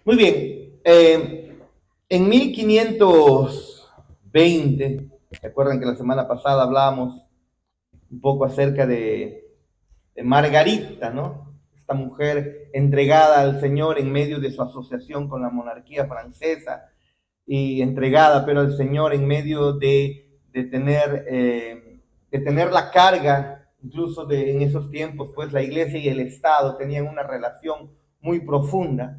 Muy bien. En 1520, recuerdan que la semana pasada hablábamos un poco acerca de Margarita, ¿no? Esta mujer entregada al Señor en medio de su asociación con la monarquía francesa y entregada, pero al Señor en medio de tener la carga, incluso en esos tiempos, pues la iglesia y el Estado tenían una relación muy profunda.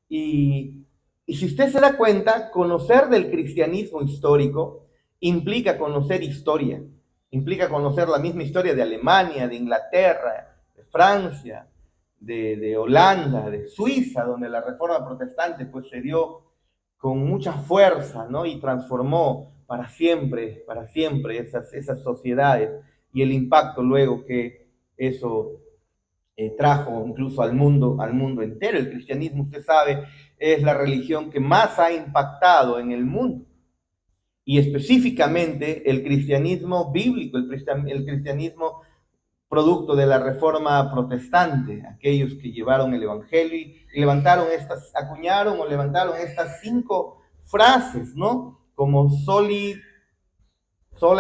Y, y si usted se da cuenta, conocer del cristianismo histórico implica conocer historia, implica conocer la misma historia de Alemania, de Inglaterra, de Francia, de Holanda, de Suiza, donde la reforma protestante pues se dio con mucha fuerza, ¿no? Y transformó para siempre esas sociedades y el impacto luego que eso trajo incluso al mundo entero. El cristianismo, usted sabe, es la religión que más ha impactado en el mundo. Y específicamente el cristianismo bíblico, el cristianismo producto de la reforma protestante, aquellos que llevaron el evangelio y levantaron acuñaron o levantaron estas 5 frases, ¿no? Como sola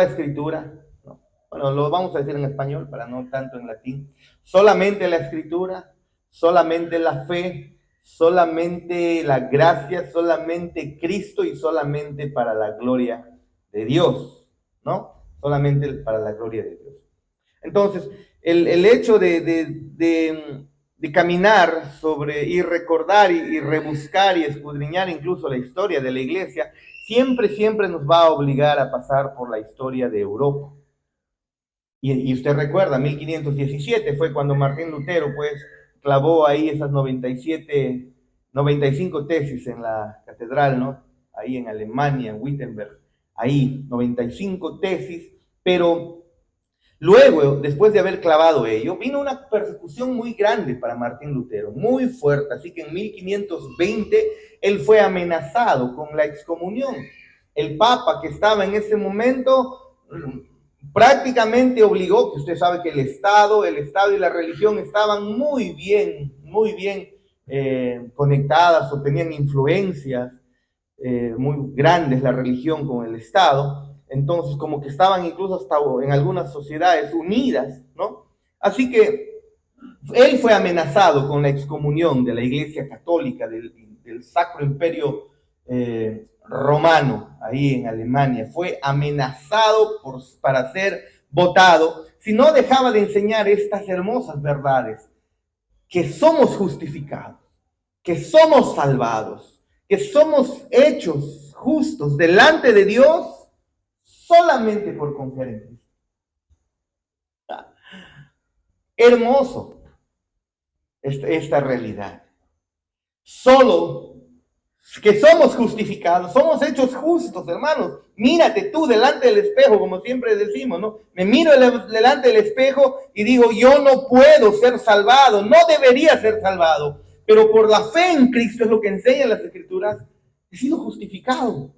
escritura, ¿no? Bueno, lo vamos a decir en español para no tanto en latín. Solamente la escritura, solamente la fe, solamente la gracia, solamente Cristo y solamente para la gloria de Dios, ¿no? Solamente para la gloria de Dios. Entonces, el hecho de caminar sobre y recordar y rebuscar y escudriñar incluso la historia de la iglesia, siempre nos va a obligar a pasar por la historia de Europa. Y usted recuerda, 1517 fue cuando Martín Lutero pues clavó ahí esas 95 tesis en la catedral, ¿no? Ahí en Alemania, en Wittenberg, ahí 95 tesis, pero luego, después de haber clavado ello, vino una persecución muy grande para Martín Lutero, muy fuerte, así que en 1520 él fue amenazado con la excomunión. El Papa que estaba en ese momento prácticamente obligó, que usted sabe que el Estado y la religión estaban muy bien conectadas o tenían influencias muy grandes la religión con el Estado, entonces como que estaban incluso hasta en algunas sociedades unidas, ¿no? Así que él fue amenazado con la excomunión de la Iglesia Católica, del Sacro Imperio Romano, ahí en Alemania. Fue amenazado para ser votado si no dejaba de enseñar estas hermosas verdades, que somos justificados, que somos salvados, que somos hechos justos delante de Dios solamente por confiar en Cristo. Hermoso esta realidad. Solo que somos justificados, somos hechos justos, hermanos. Mírate tú delante del espejo, como siempre decimos, ¿no? Me miro delante del espejo y digo, yo no puedo ser salvado, no debería ser salvado, pero por la fe en Cristo, es lo que enseñan las Escrituras, he sido justificado.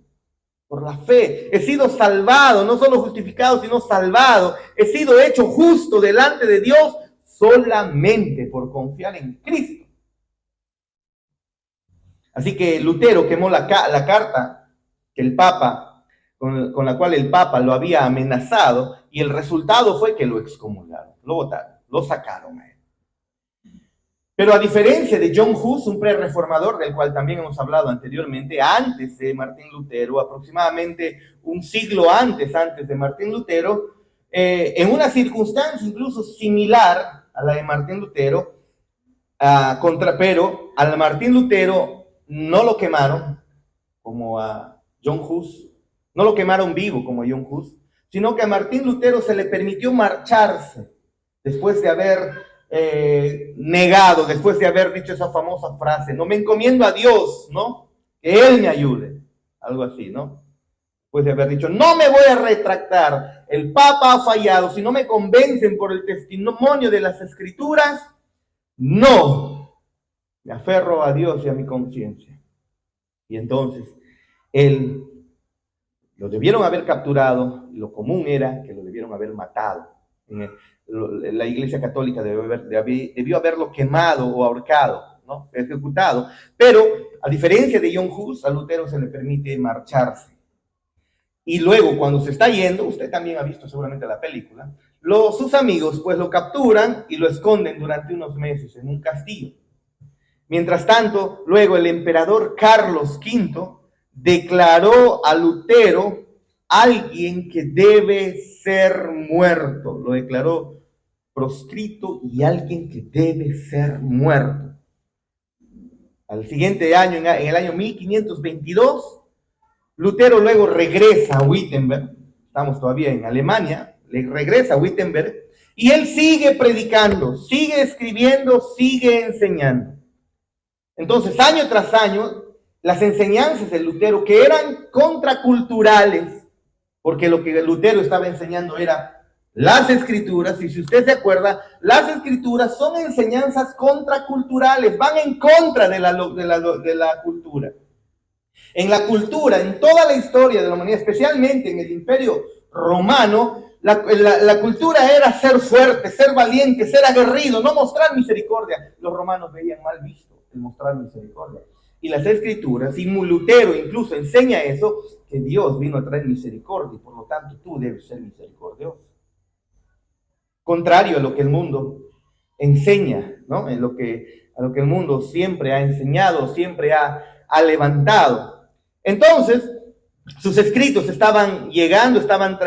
Por la fe, he sido salvado, no solo justificado, sino salvado. He sido hecho justo delante de Dios solamente por confiar en Cristo. Así que Lutero quemó la carta que el Papa, con la cual el Papa lo había amenazado, y el resultado fue que lo excomulgaron, lo votaron, lo sacaron a él. Pero a diferencia de John Hus, un pre-reformador del cual también hemos hablado anteriormente, antes de Martín Lutero, aproximadamente un siglo antes de Martín Lutero, en una circunstancia incluso similar a la de Martín Lutero, pero al Martín Lutero no lo quemaron como a John Hus, no lo quemaron vivo como a John Hus, sino que a Martín Lutero se le permitió marcharse después de haber negado, después de haber dicho esa famosa frase, no me encomiendo a Dios, ¿no? Que Él me ayude, algo así, ¿no? Después de haber dicho, no me voy a retractar, el Papa ha fallado, si no me convencen por el testimonio de las Escrituras, no, me aferro a Dios y a mi conciencia. Y entonces, él lo debieron haber capturado, lo común era que lo debieron haber matado. La Iglesia Católica debió haberlo quemado o ahorcado, ¿no? Ejecutado. Pero a diferencia de John Hus, a Lutero se le permite marcharse. Y luego, cuando se está yendo, usted también ha visto seguramente la película, sus amigos pues lo capturan y lo esconden durante unos meses en un castillo. Mientras tanto, luego el emperador Carlos V declaró a Lutero alguien que debe ser muerto. Lo declaró proscrito y alguien que debe ser muerto. Al siguiente año, en el año 1522, Lutero luego regresa a Wittenberg, estamos todavía en Alemania, regresa a Wittenberg, y él sigue predicando, sigue escribiendo, sigue enseñando. Entonces, año tras año, las enseñanzas de Lutero, que eran contraculturales, porque lo que Lutero estaba enseñando era las escrituras, y si usted se acuerda, las escrituras son enseñanzas contraculturales, van en contra de la cultura. En la cultura, en toda la historia de la humanidad, especialmente en el Imperio Romano, la cultura era ser fuerte, ser valiente, ser aguerrido, no mostrar misericordia. Los romanos veían mal visto el mostrar misericordia. Y las escrituras, y Lutero incluso enseña eso, que Dios vino a traer misericordia, y por lo tanto tú debes ser misericordioso. Contrario a lo que el mundo enseña, ¿no? A lo que el mundo siempre ha enseñado, siempre ha levantado. Entonces, sus escritos estaban llegando, estaban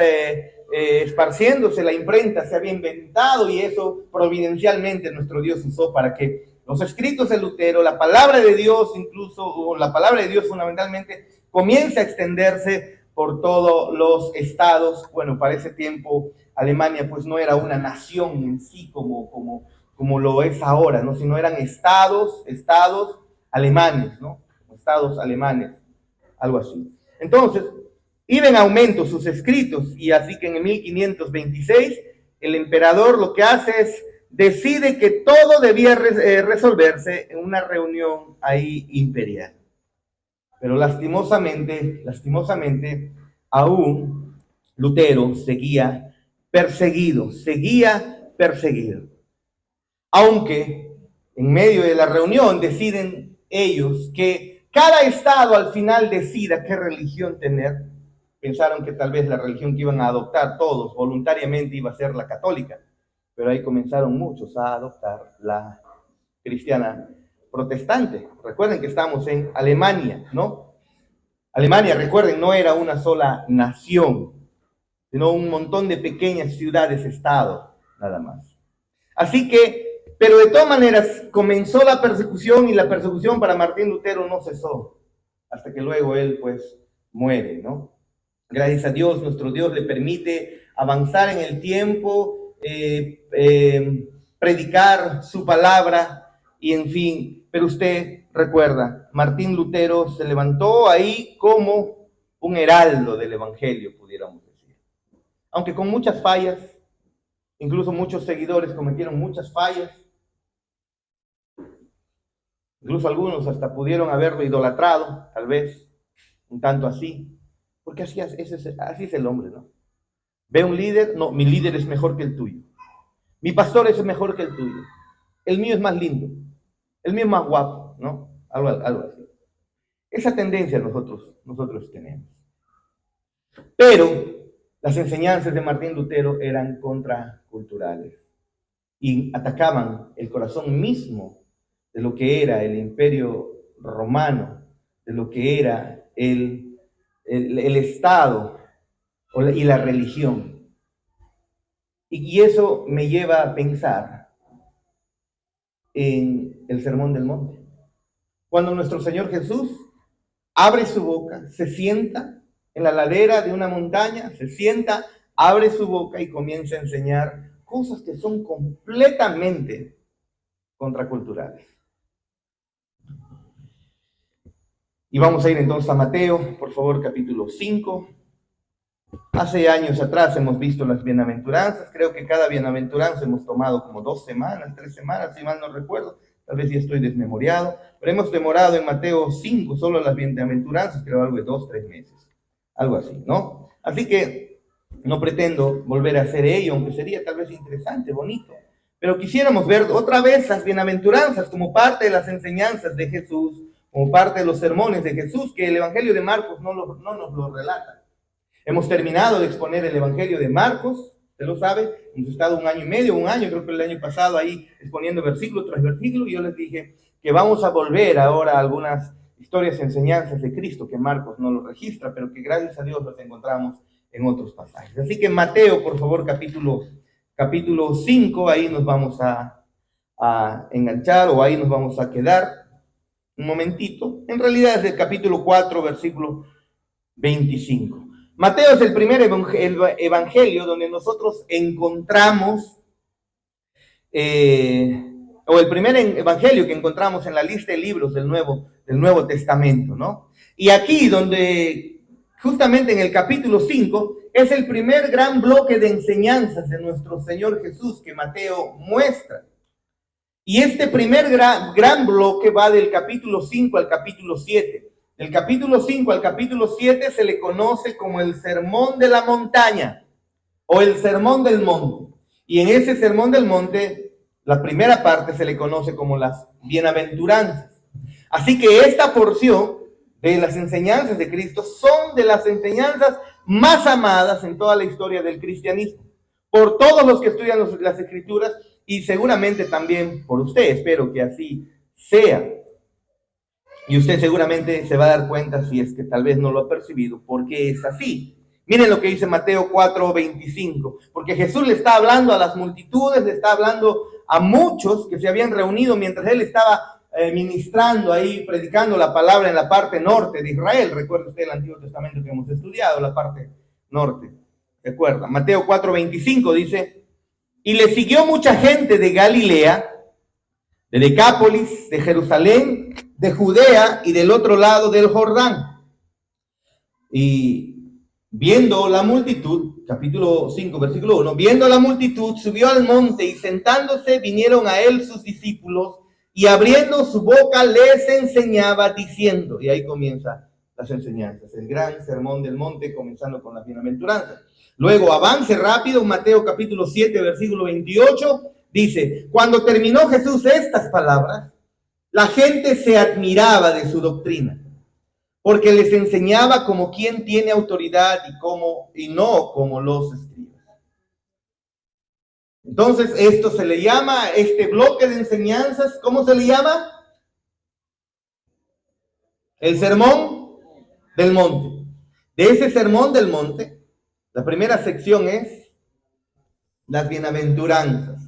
esparciéndose, la imprenta se había inventado y eso providencialmente nuestro Dios usó para que los escritos de Lutero, la palabra de Dios incluso, o la palabra de Dios fundamentalmente, comience a extenderse por todos los estados. Bueno, para ese tiempo Alemania pues no era una nación en sí como lo es ahora, ¿no? Sino eran estados alemanes, ¿no? Estados alemanes, algo así. Entonces, iban en aumento sus escritos, y así que en 1526 el emperador lo que hace es decide que todo debía resolverse en una reunión ahí imperial. Pero lastimosamente, aún Lutero seguía perseguido. Aunque en medio de la reunión deciden ellos que cada estado al final decida qué religión tener. Pensaron que tal vez la religión que iban a adoptar todos voluntariamente iba a ser la católica, pero ahí comenzaron muchos a adoptar la cristiana protestante. Recuerden que estamos en Alemania, ¿no? Alemania, recuerden, no era una sola nación, sino un montón de pequeñas ciudades-estado, nada más. Así que, pero de todas maneras, comenzó la persecución, y la persecución para Martín Lutero no cesó, hasta que luego él, pues, muere, ¿no? Gracias a Dios, nuestro Dios le permite avanzar en el tiempo, predicar su palabra, y en fin, pero usted recuerda, Martín Lutero se levantó ahí como un heraldo del evangelio, pudiéramos decir. Aunque con muchas fallas, incluso muchos seguidores cometieron muchas fallas, incluso algunos hasta pudieron haberlo idolatrado, tal vez, un tanto así. Porque así es el hombre, ¿no? Ve un líder, no, mi líder es mejor que el tuyo. Mi pastor es mejor que el tuyo. El mío es más lindo. El mío es más guapo, ¿no? Algo así. Esa tendencia nosotros tenemos. Pero las enseñanzas de Martín Lutero eran contraculturales y atacaban el corazón mismo de lo que era el Imperio Romano, de lo que era el Estado y la religión. Y eso me lleva a pensar en el Sermón del Monte. Cuando nuestro Señor Jesús abre su boca, se sienta en la ladera de una montaña, se sienta, abre su boca y comienza a enseñar cosas que son completamente contraculturales. Y vamos a ir entonces a Mateo, por favor, capítulo 5. Hace años atrás hemos visto las bienaventuranzas. Creo que cada bienaventuranza hemos tomado como 2 semanas, 3 semanas, si mal no recuerdo. Tal vez ya estoy desmemoriado. Pero hemos demorado en Mateo 5 solo las bienaventuranzas, creo algo de 2, 3 meses. Algo así, ¿no? Así que no pretendo volver a hacer ello, aunque sería tal vez interesante, bonito. Pero quisiéramos ver otra vez las bienaventuranzas como parte de las enseñanzas de Jesús, como parte de los sermones de Jesús, que el Evangelio de Marcos no nos lo relata. Hemos terminado de exponer el Evangelio de Marcos, usted lo sabe, hemos estado un año y medio, un año, creo que el año pasado ahí exponiendo versículo tras versículo, y yo les dije que vamos a volver ahora a algunas historias y enseñanzas de Cristo que Marcos no lo registra, pero que gracias a Dios los encontramos en otros pasajes. Así que Mateo, por favor, capítulo 5, ahí nos vamos a enganchar, o ahí nos vamos a quedar un momentito. En realidad es el capítulo 4, versículo 25. Mateo es el primer evangelio donde nosotros encontramos, o el primer evangelio que encontramos en la lista de libros del Nuevo Testamento, ¿no? Y aquí donde, justamente en el capítulo 5, es el primer gran bloque de enseñanzas de nuestro Señor Jesús que Mateo muestra. Y este primer gran bloque va del capítulo 5 al capítulo 7. Del capítulo 5 al capítulo 7 se le conoce como el Sermón de la Montaña o el Sermón del Monte. Y en ese Sermón del Monte, la primera parte se le conoce como las bienaventuranzas. Así que esta porción de las enseñanzas de Cristo son de las enseñanzas más amadas en toda la historia del cristianismo, por todos los que estudian las Escrituras y seguramente también por usted. Espero que así sea. Y usted seguramente se va a dar cuenta, si es que tal vez no lo ha percibido, porque es así. Miren lo que dice Mateo 4:25, porque Jesús le está hablando a las multitudes, le está hablando a muchos que se habían reunido mientras él estaba ministrando ahí, predicando la palabra en la parte norte de Israel. Recuerda usted el Antiguo Testamento que hemos estudiado, la parte norte. Recuerda, Mateo 4:25 dice, y le siguió mucha gente de Galilea, de Decápolis, de Jerusalén, de Judea y del otro lado del Jordán. Y viendo la multitud, capítulo 5, versículo 1, viendo la multitud, subió al monte y sentándose vinieron a él sus discípulos y abriendo su boca les enseñaba diciendo, y ahí comienza las enseñanzas, el gran sermón del monte, comenzando con las bienaventuranzas. Luego avance rápido, Mateo capítulo 7, versículo 28, dice, cuando terminó Jesús estas palabras, la gente se admiraba de su doctrina, porque les enseñaba como quien tiene autoridad y no como los escribas. Entonces, esto se le llama, este bloque de enseñanzas, ¿cómo se le llama? El sermón del monte. De ese sermón del monte, la primera sección es las bienaventuranzas.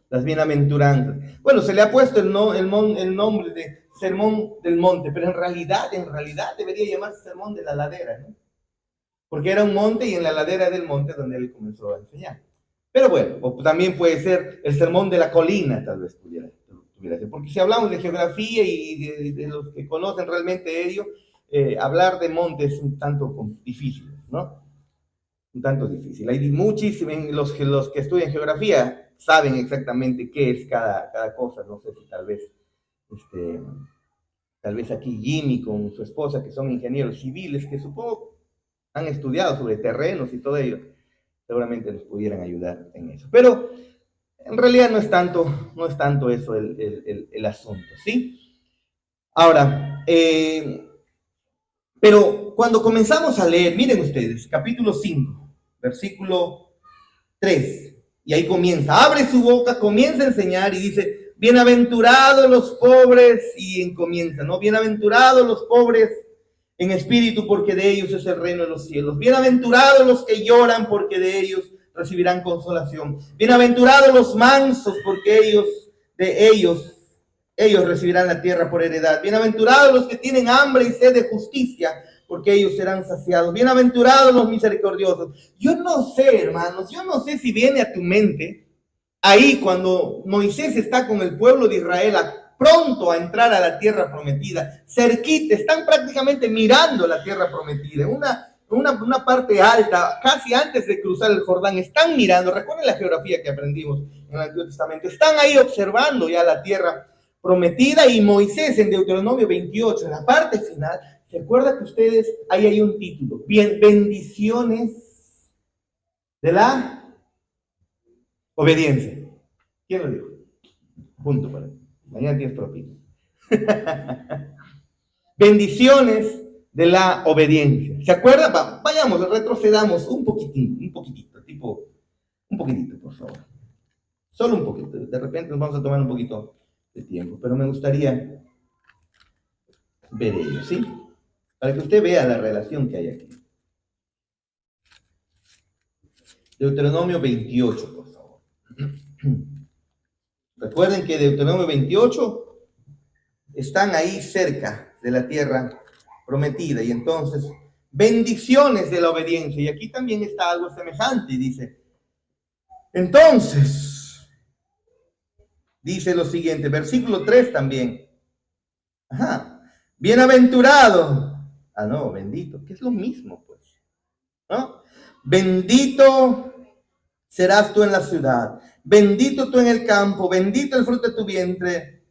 Las bienaventuranzas. Bueno, se le ha puesto el nombre de sermón del monte, pero en realidad debería llamarse sermón de la ladera, ¿no? Porque era un monte y en la ladera del monte donde él comenzó a enseñar. Pero bueno, o también puede ser el sermón de la colina, tal vez pudiera ser. Porque si hablamos de geografía y de los que conocen realmente ello, hablar de monte es un tanto difícil, ¿no? Un tanto difícil. Hay muchísimos, los que estudian geografía saben exactamente qué es cada cosa. No sé si tal vez aquí Jimmy con su esposa, que son ingenieros civiles, que supongo han estudiado sobre terrenos y todo ello, seguramente nos pudieran ayudar en eso. Pero en realidad no es tanto eso el asunto, ¿sí? Ahora, pero cuando comenzamos a leer, miren ustedes, capítulo 5, versículo 3, y ahí comienza, abre su boca, comienza a enseñar y dice, bienaventurados los pobres, y comienza, ¿no? Bienaventurados los pobres en espíritu, porque de ellos es el reino de los cielos. Bienaventurados los que lloran, porque de ellos recibirán consolación. Bienaventurados los mansos, porque ellos recibirán la tierra por heredad. Bienaventurados los que tienen hambre y sed de justicia, porque ellos serán saciados. Bienaventurados los misericordiosos. Yo no sé, hermanos, yo no sé si viene a tu mente ahí cuando Moisés está con el pueblo de Israel pronto a entrar a la tierra prometida, cerquita, están prácticamente mirando la tierra prometida, una parte alta, casi antes de cruzar el Jordán, están mirando, recuerden la geografía que aprendimos en el Antiguo Testamento, están ahí observando ya la tierra prometida, y Moisés en Deuteronomio 28, en la parte final, ¿se acuerdan que ustedes, ahí hay un título, bendiciones de la obediencia? ¿Quién lo dijo? Punto para mí. Mañana tienes propina. Bendiciones de la obediencia. ¿Se acuerdan? Vayamos, retrocedamos un poquitito, tipo, un poquitito, por favor. Solo un poquito. De repente nos vamos a tomar un poquito de tiempo, pero me gustaría ver ello, ¿sí? Para que usted vea la relación que hay aquí. Deuteronomio 28, por favor. Recuerden que Deuteronomio 28 están ahí cerca de la tierra prometida, y entonces bendiciones de la obediencia, y aquí también está algo semejante, dice, entonces, dice lo siguiente, versículo 3 también, bienaventurado, no, bendito, que es lo mismo, pues, ¿no? Bendito serás tú en la ciudad, bendito tú en el campo, bendito el fruto de tu vientre,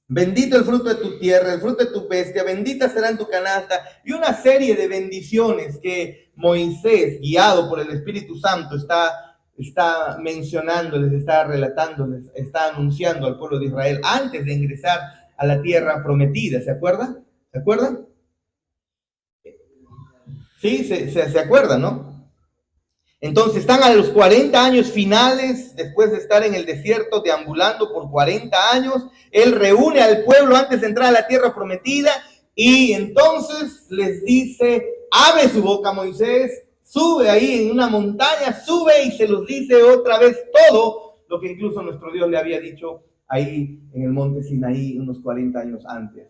bendito el fruto de tu tierra, el fruto de tu bestia, bendita será en tu canasta, y una serie de bendiciones que Moisés, guiado por el Espíritu Santo, está mencionando, les está relatando, les está anunciando al pueblo de Israel antes de ingresar a la tierra prometida. ¿Se acuerdan? ¿Se acuerdan? Sí, se acuerdan, ¿no? Entonces están a los 40 años finales, después de estar en el desierto deambulando por 40 años. Él reúne al pueblo antes de entrar a la tierra prometida y entonces les dice, abre su boca Moisés, sube ahí en una montaña, sube y se los dice otra vez todo lo que incluso nuestro Dios le había dicho ahí en el monte Sinaí unos 40 años antes,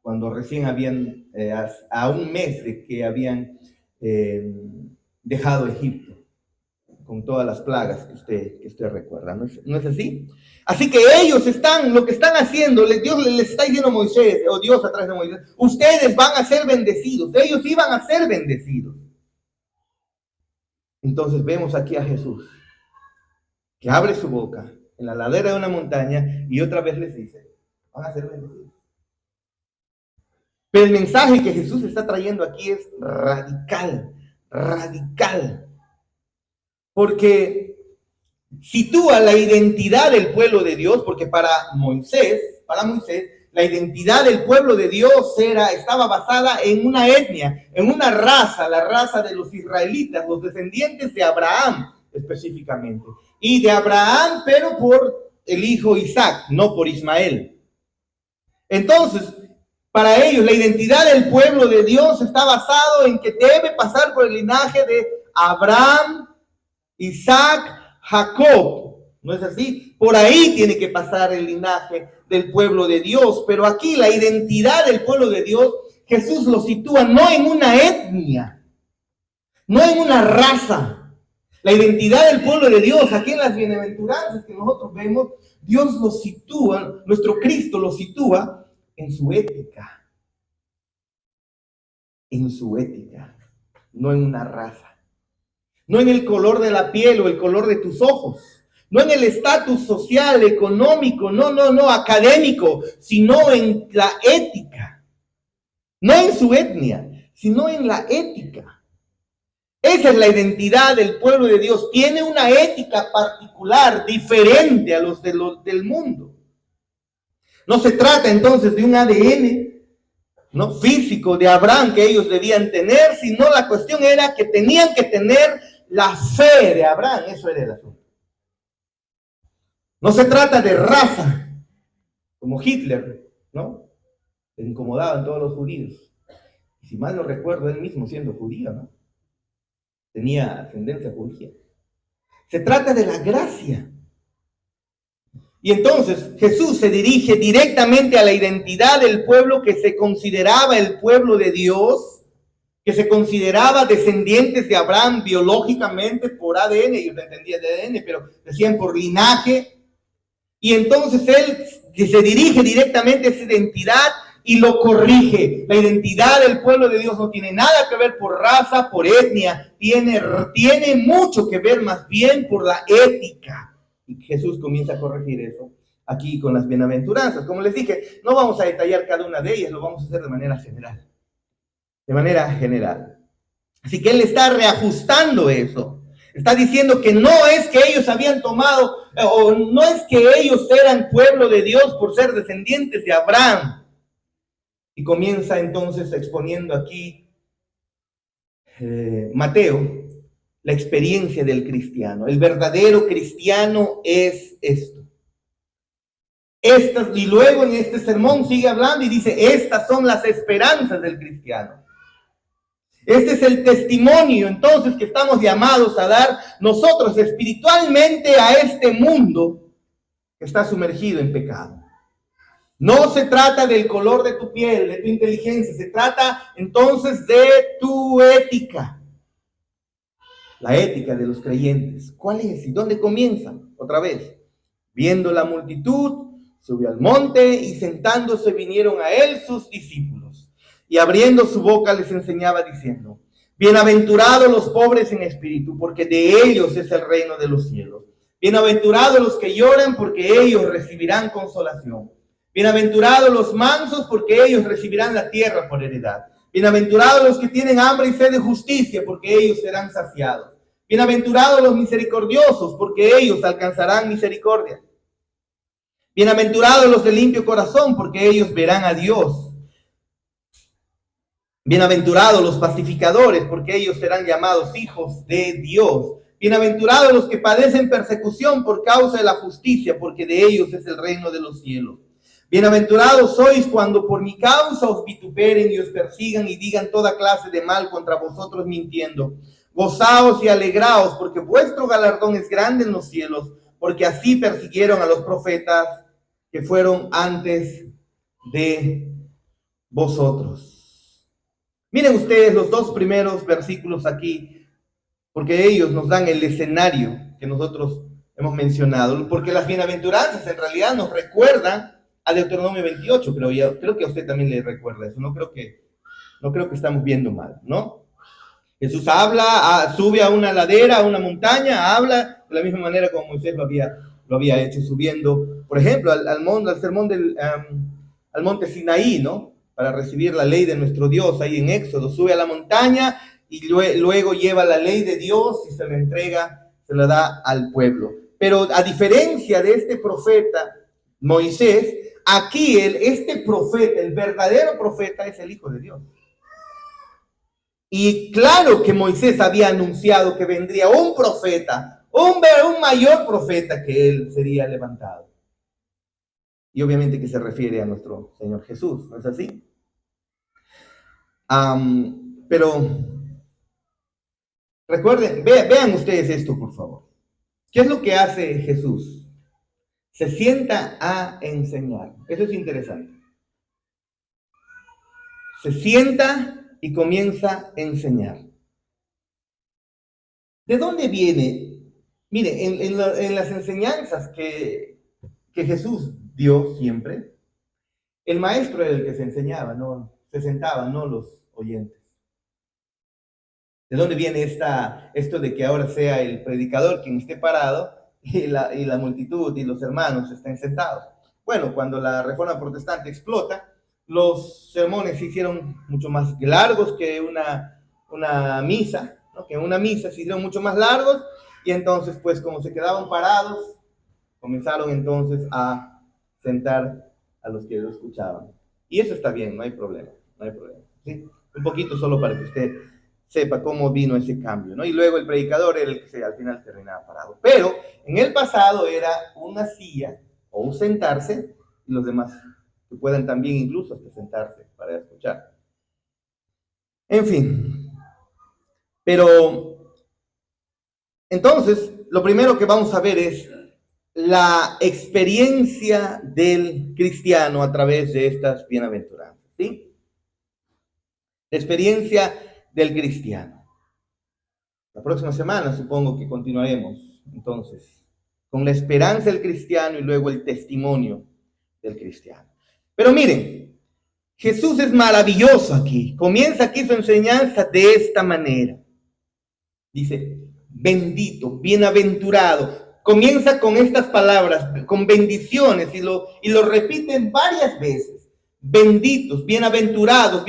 cuando recién habían, a un mes de que habían dejado Egipto, con todas las plagas que usted recuerda, ¿no es así? Así que ellos lo que están haciendo, Dios les está diciendo a Moisés, o Dios a través de Moisés, ustedes van a ser bendecidos, ellos iban a ser bendecidos. Entonces vemos aquí a Jesús, que abre su boca en la ladera de una montaña y otra vez les dice, van a ser bendecidos. Pero el mensaje que Jesús está trayendo aquí es radical, radical. Porque sitúa la identidad del pueblo de Dios, porque para Moisés, la identidad del pueblo de Dios estaba basada en una etnia, en una raza, la raza de los israelitas, los descendientes de Abraham específicamente. Y de Abraham, pero por el hijo Isaac, no por Ismael. Entonces, para ellos, la identidad del pueblo de Dios está basado en que debe pasar por el linaje de Abraham, Isaac, Jacob, ¿no es así? Por ahí tiene que pasar el linaje del pueblo de Dios, pero aquí la identidad del pueblo de Dios, Jesús lo sitúa no en una etnia, no en una raza. La identidad del pueblo de Dios, aquí en las bienaventuranzas que nosotros vemos, Dios lo sitúa, nuestro Cristo lo sitúa en su ética, no en una raza. No en el color de la piel o el color de tus ojos, no en el estatus social, económico, no, académico, sino en la ética. No en su etnia, sino en la ética. Esa es la identidad del pueblo de Dios. Tiene una ética particular, diferente a los del mundo. No se trata entonces de un ADN, ¿no?, físico de Abraham que ellos debían tener, sino la cuestión era que tenían que tener la fe de Abraham. Eso era el asunto. No se trata de raza, como Hitler, ¿no? Le incomodaban todos los judíos. Y si mal no recuerdo, él mismo siendo judío, ¿no? Tenía ascendencia judía. Se trata de la gracia. Y entonces Jesús se dirige directamente a la identidad del pueblo que se consideraba el pueblo de Dios, que se consideraba descendientes de Abraham biológicamente por ADN, ellos no entendían de ADN, pero decían por linaje. Y entonces él se dirige directamente a esa identidad y lo corrige. La identidad del pueblo de Dios no tiene nada que ver por raza, por etnia, tiene mucho que ver más bien por la ética. Y Jesús comienza a corregir eso aquí con las bienaventuranzas. Como les dije, no vamos a detallar cada una de ellas, lo vamos a hacer de manera general. De manera general. Así que él está reajustando eso. Está diciendo que no es que ellos habían tomado, o no es que ellos eran pueblo de Dios por ser descendientes de Abraham. Y comienza entonces exponiendo aquí Mateo la experiencia del cristiano. El verdadero cristiano es esto. Y luego en este sermón sigue hablando y dice, estas son las esperanzas del cristiano. Este es el testimonio entonces que estamos llamados a dar nosotros espiritualmente a este mundo que está sumergido en pecado. No se trata del color de tu piel, de tu inteligencia, se trata entonces de tu ética. La ética de los creyentes. ¿Cuál es? ¿Y dónde comienza? Otra vez. Viendo la multitud, subió al monte y sentándose vinieron a él sus discípulos. Y abriendo su boca les enseñaba diciendo, bienaventurados los pobres en espíritu, porque de ellos es el reino de los cielos. Bienaventurados los que lloran, porque ellos recibirán consolación. Bienaventurados los mansos, porque ellos recibirán la tierra por heredad. Bienaventurados los que tienen hambre y sed de justicia, porque ellos serán saciados. Bienaventurados los misericordiosos, porque ellos alcanzarán misericordia. Bienaventurados los de limpio corazón, porque ellos verán a Dios. Bienaventurados los pacificadores, porque ellos serán llamados hijos de Dios. Bienaventurados los que padecen persecución por causa de la justicia, porque de ellos es el reino de los cielos. Bienaventurados sois cuando por mi causa os vituperen y os persigan y digan toda clase de mal contra vosotros mintiendo. Gozaos y alegraos, porque vuestro galardón es grande en los cielos, porque así persiguieron a los profetas que fueron antes de vosotros. Miren ustedes los dos primeros versículos aquí, porque ellos nos dan el escenario que nosotros hemos mencionado, porque las bienaventuranzas en realidad nos recuerdan a Deuteronomio 28, creo que a usted también le recuerda eso, no creo que estamos viendo mal, ¿no? Jesús habla, sube a una ladera, a una montaña, habla de la misma manera como Moisés lo había hecho, subiendo, por ejemplo, al sermón al monte Sinaí, ¿no? Para recibir la ley de nuestro Dios, ahí en Éxodo, sube a la montaña y luego lleva la ley de Dios y se la entrega, se la da al pueblo. Pero a diferencia de este profeta, Moisés, aquí este profeta, el verdadero profeta, es el Hijo de Dios. Y claro que Moisés había anunciado que vendría un profeta, un mayor profeta que él sería levantado. Y obviamente que se refiere a nuestro Señor Jesús, ¿no es así? Pero recuerden, vean ustedes esto, por favor. ¿Qué es lo que hace Jesús? Se sienta a enseñar. Eso es interesante. Se sienta y comienza a enseñar. ¿De dónde viene? Mire, en las enseñanzas que Jesús dio siempre, el maestro era el que se enseñaba, no se sentaba, no los oyentes. ¿De dónde viene esto de que ahora sea el predicador quien esté parado y la multitud y los hermanos estén sentados? Bueno, cuando la Reforma Protestante explota, los sermones se hicieron mucho más largos que una misa, ¿no? Que una misa se hicieron mucho más largos y entonces, pues, como se quedaban parados, comenzaron entonces a sentar a los que lo escuchaban. Y eso está bien, no hay problema, ¿sí? Un poquito solo para que usted sepa cómo vino ese cambio, ¿no? Y luego el predicador era el que al final terminaba parado. Pero en el pasado era una silla o un sentarse y los demás que puedan también incluso hasta sentarse para escuchar. En fin. Pero entonces lo primero que vamos a ver es la experiencia del cristiano a través de estas bienaventuranzas, ¿sí? La experiencia del cristiano. La próxima semana supongo que continuaremos entonces con la esperanza del cristiano y luego el testimonio del cristiano. Pero miren, Jesús es maravilloso aquí. Comienza aquí su enseñanza de esta manera. Dice, bendito, bienaventurado. Comienza con estas palabras, con bendiciones, y lo repiten varias veces. Benditos, bienaventurados,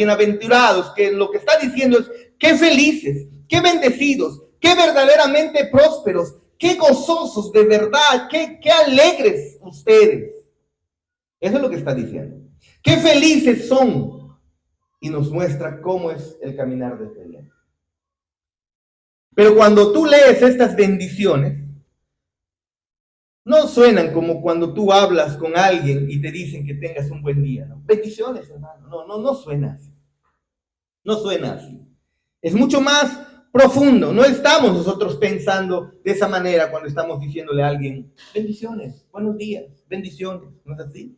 que lo que está diciendo es, qué felices, qué bendecidos, qué verdaderamente prósperos, qué gozosos de verdad, qué alegres ustedes. Eso es lo que está diciendo. Qué felices son y nos muestra cómo es el caminar del creyente. Pero cuando tú lees estas bendiciones, no suenan como cuando tú hablas con alguien y te dicen que tengas un buen día, ¿no? Bendiciones, hermano. No suena así. No suena así. Es mucho más profundo. No estamos nosotros pensando de esa manera cuando estamos diciéndole a alguien, bendiciones, buenos días, bendiciones. ¿No es así?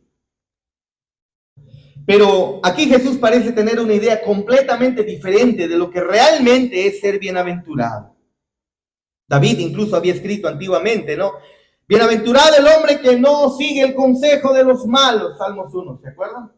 Pero aquí Jesús parece tener una idea completamente diferente de lo que realmente es ser bienaventurado. David incluso había escrito antiguamente, ¿no? Bienaventurado el hombre que no sigue el consejo de los malos, Salmos 1, ¿se acuerdan?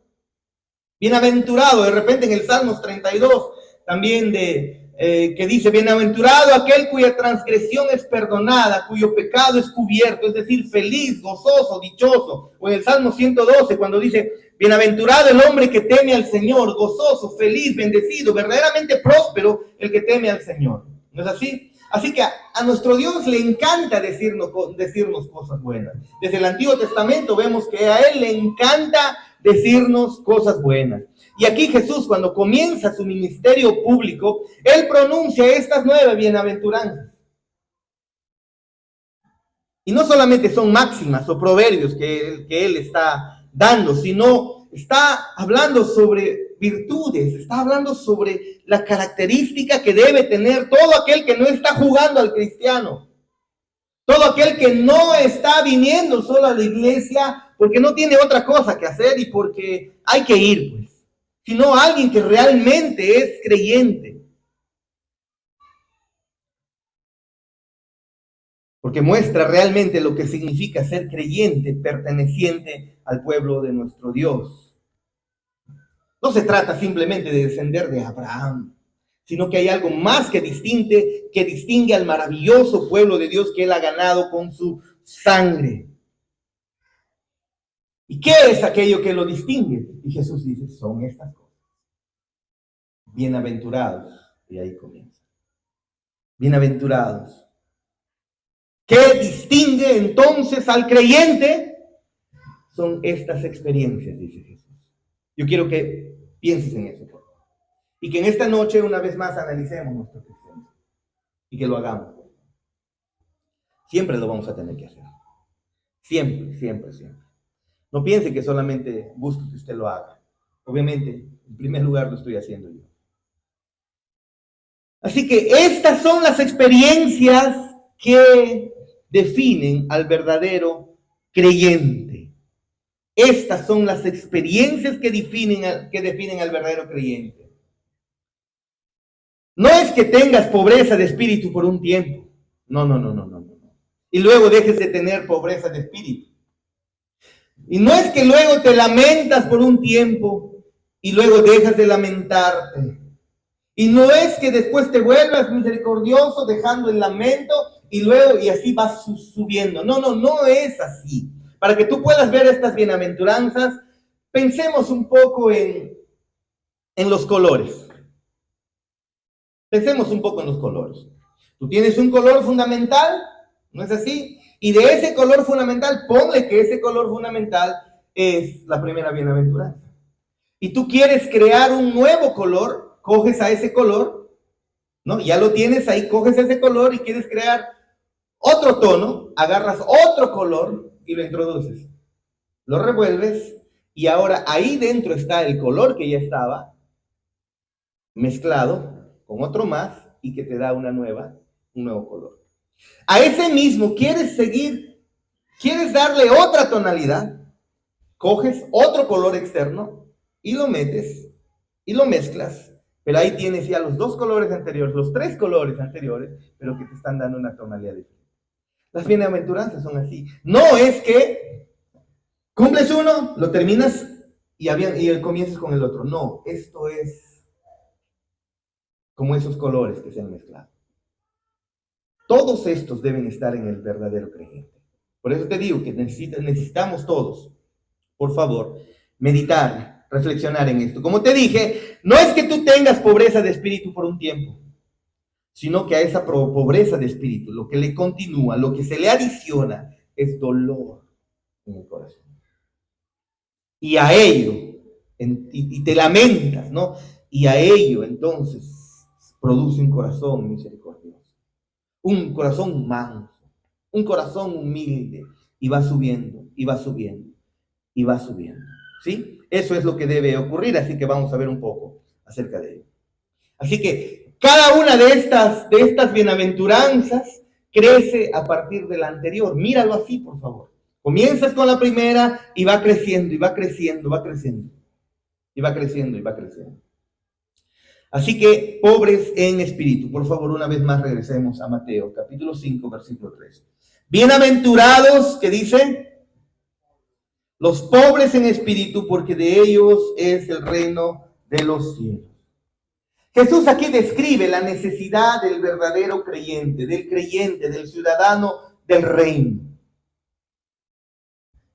Bienaventurado, de repente en el Salmos 32, también que dice, bienaventurado aquel cuya transgresión es perdonada, cuyo pecado es cubierto, es decir, feliz, gozoso, dichoso. O en el Salmo 112, cuando dice, bienaventurado el hombre que teme al Señor, gozoso, feliz, bendecido, verdaderamente próspero el que teme al Señor. ¿No es así? Así que a nuestro Dios le encanta decirnos cosas buenas. Desde el Antiguo Testamento vemos que a Él le encanta decirnos cosas buenas. Y aquí Jesús, cuando comienza su ministerio público, Él pronuncia estas 9 bienaventuranzas. Y no solamente son máximas o proverbios que Él está dando, sino está hablando sobre virtudes, está hablando sobre la característica que debe tener todo aquel que no está jugando al cristiano. Todo aquel que no está viniendo solo a la iglesia porque no tiene otra cosa que hacer y porque hay que ir, pues. Sino alguien que realmente es creyente. Porque muestra realmente lo que significa ser creyente, perteneciente al pueblo de nuestro Dios. No se trata simplemente de descender de Abraham, sino que hay algo más que distingue al maravilloso pueblo de Dios que Él ha ganado con su sangre. ¿Y qué es aquello que lo distingue? Y Jesús dice, son estas cosas. Bienaventurados, y ahí comienza. Bienaventurados. ¿Qué distingue entonces al creyente? Son estas experiencias, dice Jesús. Yo quiero que pienses en eso, por favor. Y que en esta noche una vez más analicemos nuestro cristianismo. Y que lo hagamos. Siempre lo vamos a tener que hacer. Siempre, siempre, siempre. No piense que solamente busque que usted lo haga. Obviamente, en primer lugar lo estoy haciendo yo. Así que estas son las experiencias que definen al verdadero creyente. Estas son las experiencias que definen al verdadero creyente. No es que tengas pobreza de espíritu por un tiempo. No. Y luego dejes de tener pobreza de espíritu. Y no es que luego te lamentas por un tiempo y luego dejas de lamentarte. Y no es que después te vuelvas misericordioso dejando el lamento y luego y así vas subiendo. No es así. Para que tú puedas ver estas bienaventuranzas, pensemos un poco en los colores. Pensemos un poco en los colores. Tú tienes un color fundamental, ¿no es así? Y de ese color fundamental, ponle que ese color fundamental es la primera bienaventuranza. Y tú quieres crear un nuevo color, coges a ese color, ¿no? Ya lo tienes ahí, coges ese color y quieres crear otro tono, agarras otro color y lo introduces. Lo revuelves y ahora ahí dentro está el color que ya estaba mezclado con otro más y que te da un nuevo color. A ese mismo quieres darle otra tonalidad, coges otro color externo y lo metes y lo mezclas, pero ahí tienes ya los 2 colores anteriores, los 3 colores anteriores, pero que te están dando una tonalidad diferente. Las bienaventuranzas son así. No es que cumples uno, lo terminas y comienzas con el otro. No, esto es como esos colores que se han mezclado. Todos estos deben estar en el verdadero creyente. Por eso te digo que necesitamos todos, por favor, meditar, reflexionar en esto. Como te dije, no es que tú tengas pobreza de espíritu por un tiempo, sino que a esa pobreza de espíritu, lo que le continúa, lo que se le adiciona, es dolor en el corazón. Y a ello, y te lamentas, ¿no? Y a ello entonces produce un corazón misericordioso, un corazón manso, un corazón humilde, y va subiendo, y va subiendo, y va subiendo. ¿Sí? Eso es lo que debe ocurrir, así que vamos a ver un poco acerca de ello. Así que cada una de estas bienaventuranzas crece a partir de la anterior. Míralo así, por favor. Comienzas con la primera y va creciendo, y va creciendo, va creciendo, y va creciendo, y va creciendo. Así que, pobres en espíritu. Por favor, una vez más regresemos a Mateo, capítulo 5, versículo 3. Bienaventurados, ¿qué dice? Los pobres en espíritu, porque de ellos es el reino de los cielos. Jesús aquí describe la necesidad del verdadero creyente, del ciudadano del reino.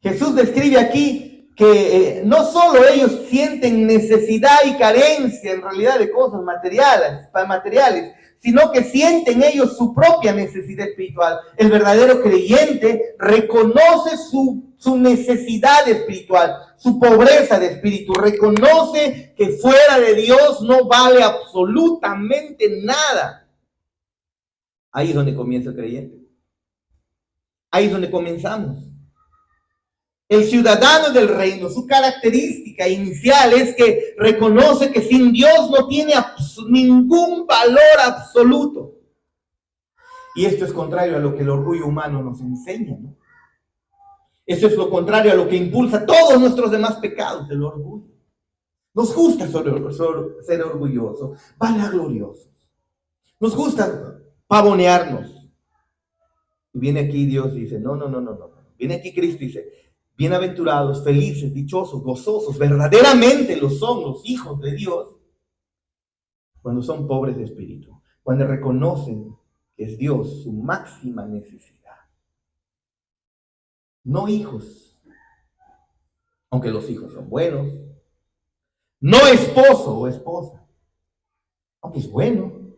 Jesús describe aquí que no solo ellos sienten necesidad y carencia en realidad de cosas materiales, sino que sienten ellos su propia necesidad espiritual. El verdadero creyente reconoce su necesidad espiritual, su pobreza de espíritu, reconoce que fuera de Dios no vale absolutamente nada. Ahí es donde comienza el creyente. Ahí es donde comenzamos. El ciudadano del reino, su característica inicial es que reconoce que sin Dios no tiene ningún valor absoluto. Y esto es contrario a lo que el orgullo humano nos enseña, ¿no? Esto es lo contrario a lo que impulsa todos nuestros demás pecados, el orgullo. Nos gusta ser orgullosos, vanagloriosos. Nos gusta pavonearnos. Y viene aquí Dios y dice, no. Viene aquí Cristo y dice, bienaventurados, felices, dichosos, gozosos, verdaderamente lo son los hijos de Dios cuando son pobres de espíritu, cuando reconocen que es Dios su máxima necesidad. No hijos, aunque los hijos son buenos. No esposo o esposa, aunque es bueno.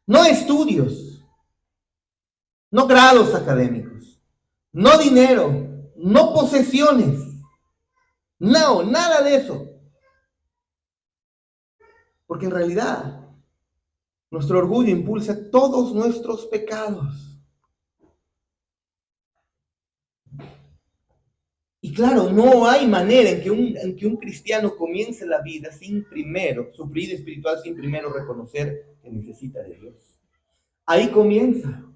No estudios, no grados académicos, no dinero, no posesiones. No, nada de eso. Porque en realidad nuestro orgullo impulsa todos nuestros pecados. Y claro, no hay manera en que un cristiano comience la vida sin primero, su vida espiritual sin primero reconocer que necesita de Dios. Ahí comienza.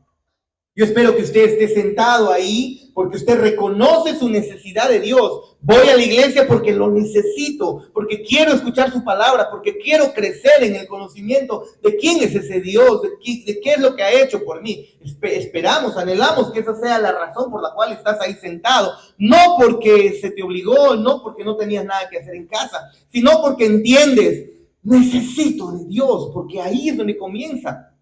Yo espero que usted esté sentado ahí porque usted reconoce su necesidad de Dios. Voy a la iglesia porque lo necesito, porque quiero escuchar su palabra, porque quiero crecer en el conocimiento de quién es ese Dios, de qué es lo que ha hecho por mí. Esperamos, anhelamos que esa sea la razón por la cual estás ahí sentado. No porque se te obligó, no porque no tenías nada que hacer en casa, sino porque entiendes, necesito de Dios, porque ahí es donde comienza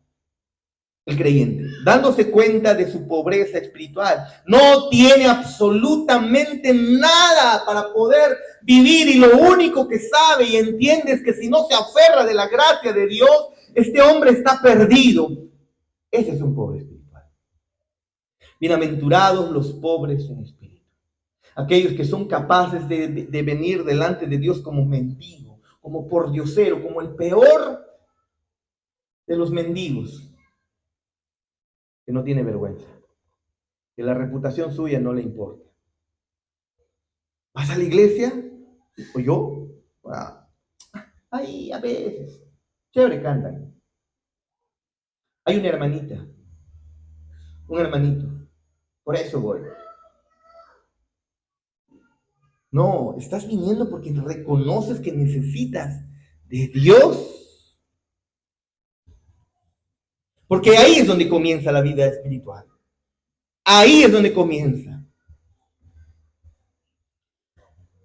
el creyente, dándose cuenta de su pobreza espiritual. No tiene absolutamente nada para poder vivir y lo único que sabe y entiende es que si no se aferra de la gracia de Dios, este hombre está perdido. Ese es un pobre espiritual. Bienaventurados los pobres en espíritu. Aquellos que son capaces de venir delante de Dios como mendigo, como pordiosero, como el peor de los mendigos, que no tiene vergüenza, que la reputación suya no le importa. ¿Vas a la iglesia? ¿O yo? Ahí a veces. Chévere cantan. Hay una hermanita, un hermanito. Por eso voy. No, estás viniendo porque reconoces que necesitas de Dios. Porque ahí es donde comienza la vida espiritual. Ahí es donde comienza.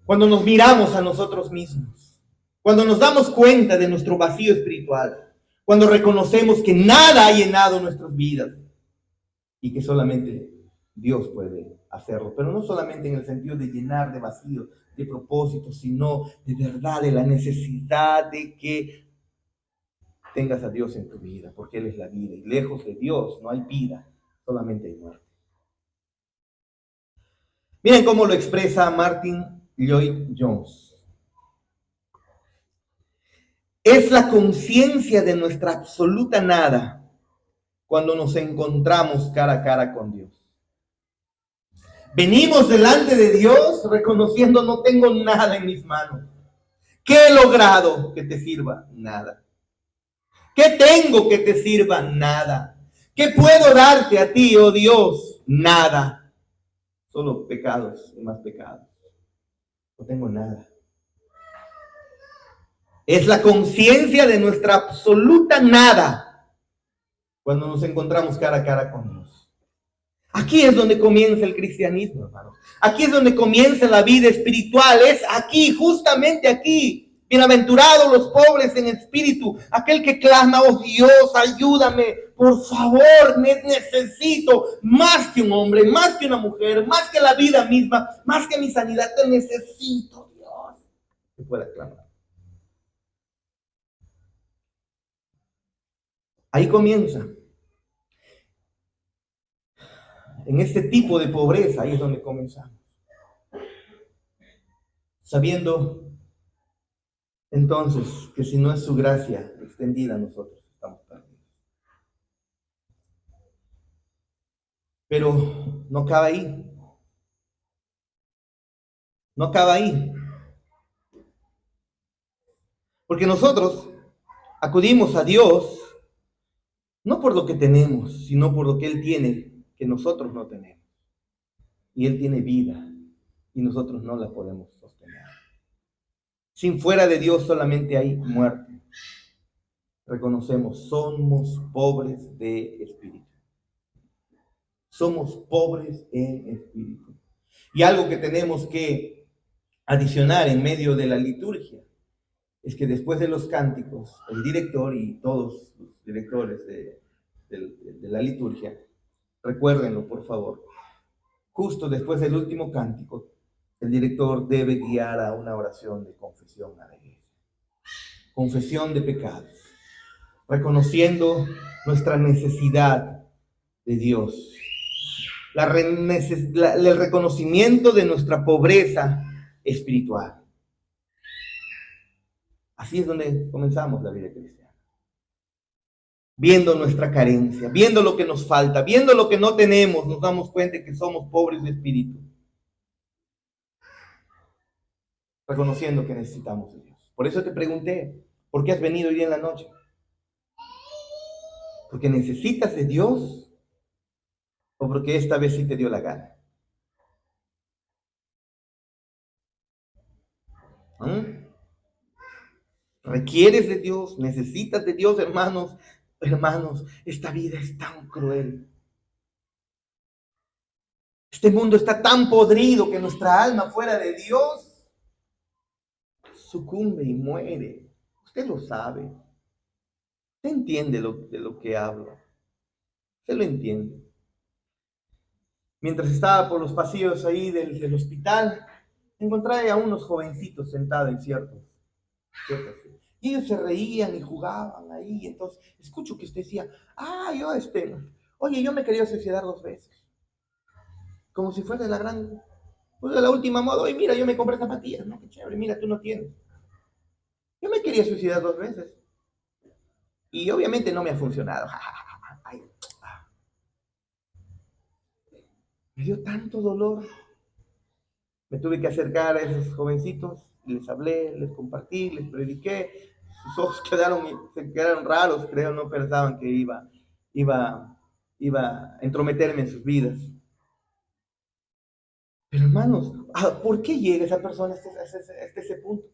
Cuando nos miramos a nosotros mismos, cuando nos damos cuenta de nuestro vacío espiritual, cuando reconocemos que nada ha llenado nuestras vidas y que solamente Dios puede hacerlo, pero no solamente en el sentido de llenar de vacío, de propósito, sino de verdad, de la necesidad de que tengas a Dios en tu vida, porque Él es la vida, y lejos de Dios no hay vida, solamente hay muerte. Miren cómo lo expresa Martin Lloyd Jones. Es la conciencia de nuestra absoluta nada cuando nos encontramos cara a cara con Dios. Venimos delante de Dios reconociendo no tengo nada en mis manos. ¿Qué he logrado que te sirva? Nada. ¿Qué tengo que te sirva? Nada. ¿Qué puedo darte a ti, oh Dios? Nada. Solo pecados y más pecados. No tengo nada. Es la conciencia de nuestra absoluta nada cuando nos encontramos cara a cara con Dios. Aquí es donde comienza el cristianismo, hermanos. Aquí es donde comienza la vida espiritual. Es aquí, justamente aquí. Bienaventurados los pobres en espíritu, aquel que clama, oh Dios, ayúdame, por favor, necesito más que un hombre, más que una mujer, más que la vida misma, más que mi sanidad, te necesito, Dios. Que pueda clamar. Ahí comienza. En este tipo de pobreza, ahí es donde comenzamos. Sabiendo entonces que si no es su gracia extendida a nosotros, estamos perdidos. Pero no acaba ahí. No acaba ahí. Porque nosotros acudimos a Dios no por lo que tenemos, sino por lo que Él tiene, que nosotros no tenemos. Y Él tiene vida y nosotros no la podemos sostener. Sin fuera de Dios solamente hay muerte. Reconocemos, somos pobres de espíritu. Somos pobres en espíritu. Y algo que tenemos que adicionar en medio de la liturgia es que después de los cánticos, el director y todos los directores de la liturgia, recuérdenlo por favor, justo después del último cántico, el director debe guiar a una oración de confesión a la iglesia. Confesión de pecados, reconociendo nuestra necesidad de Dios, el reconocimiento de nuestra pobreza espiritual. Así es donde comenzamos la vida cristiana. Viendo nuestra carencia, viendo lo que nos falta, viendo lo que no tenemos, nos damos cuenta que somos pobres de espíritu. Reconociendo que necesitamos de Dios. Por eso te pregunté, ¿por qué has venido hoy día en la noche? ¿Porque necesitas de Dios o porque esta vez sí te dio la gana? ¿Requieres de Dios? ¿Necesitas de Dios, hermanos? Hermanos, esta vida es tan cruel. Este mundo está tan podrido que nuestra alma fuera de Dios sucumbe y muere. Usted lo sabe. Usted entiende de lo que hablo. Usted lo entiende. Mientras estaba por los pasillos ahí del hospital, encontré a unos jovencitos sentados en ciertos. Y ellos se reían y jugaban ahí. Entonces, escucho que usted decía, oye, yo me quería suicidar 2 veces. Como si fuera de la gran, pues de la última moda. Oye, mira, yo me compré zapatillas, ¿no? Qué chévere, mira, tú no tienes. Yo me quería suicidar 2 veces. Y obviamente no me ha funcionado. Ay, me dio tanto dolor. Me tuve que acercar a esos jovencitos, les hablé, les compartí, les prediqué. Sus ojos se quedaron raros, creo, no pensaban que iba a entrometerme en sus vidas. Pero hermanos, ¿por qué llega esa persona hasta ese punto?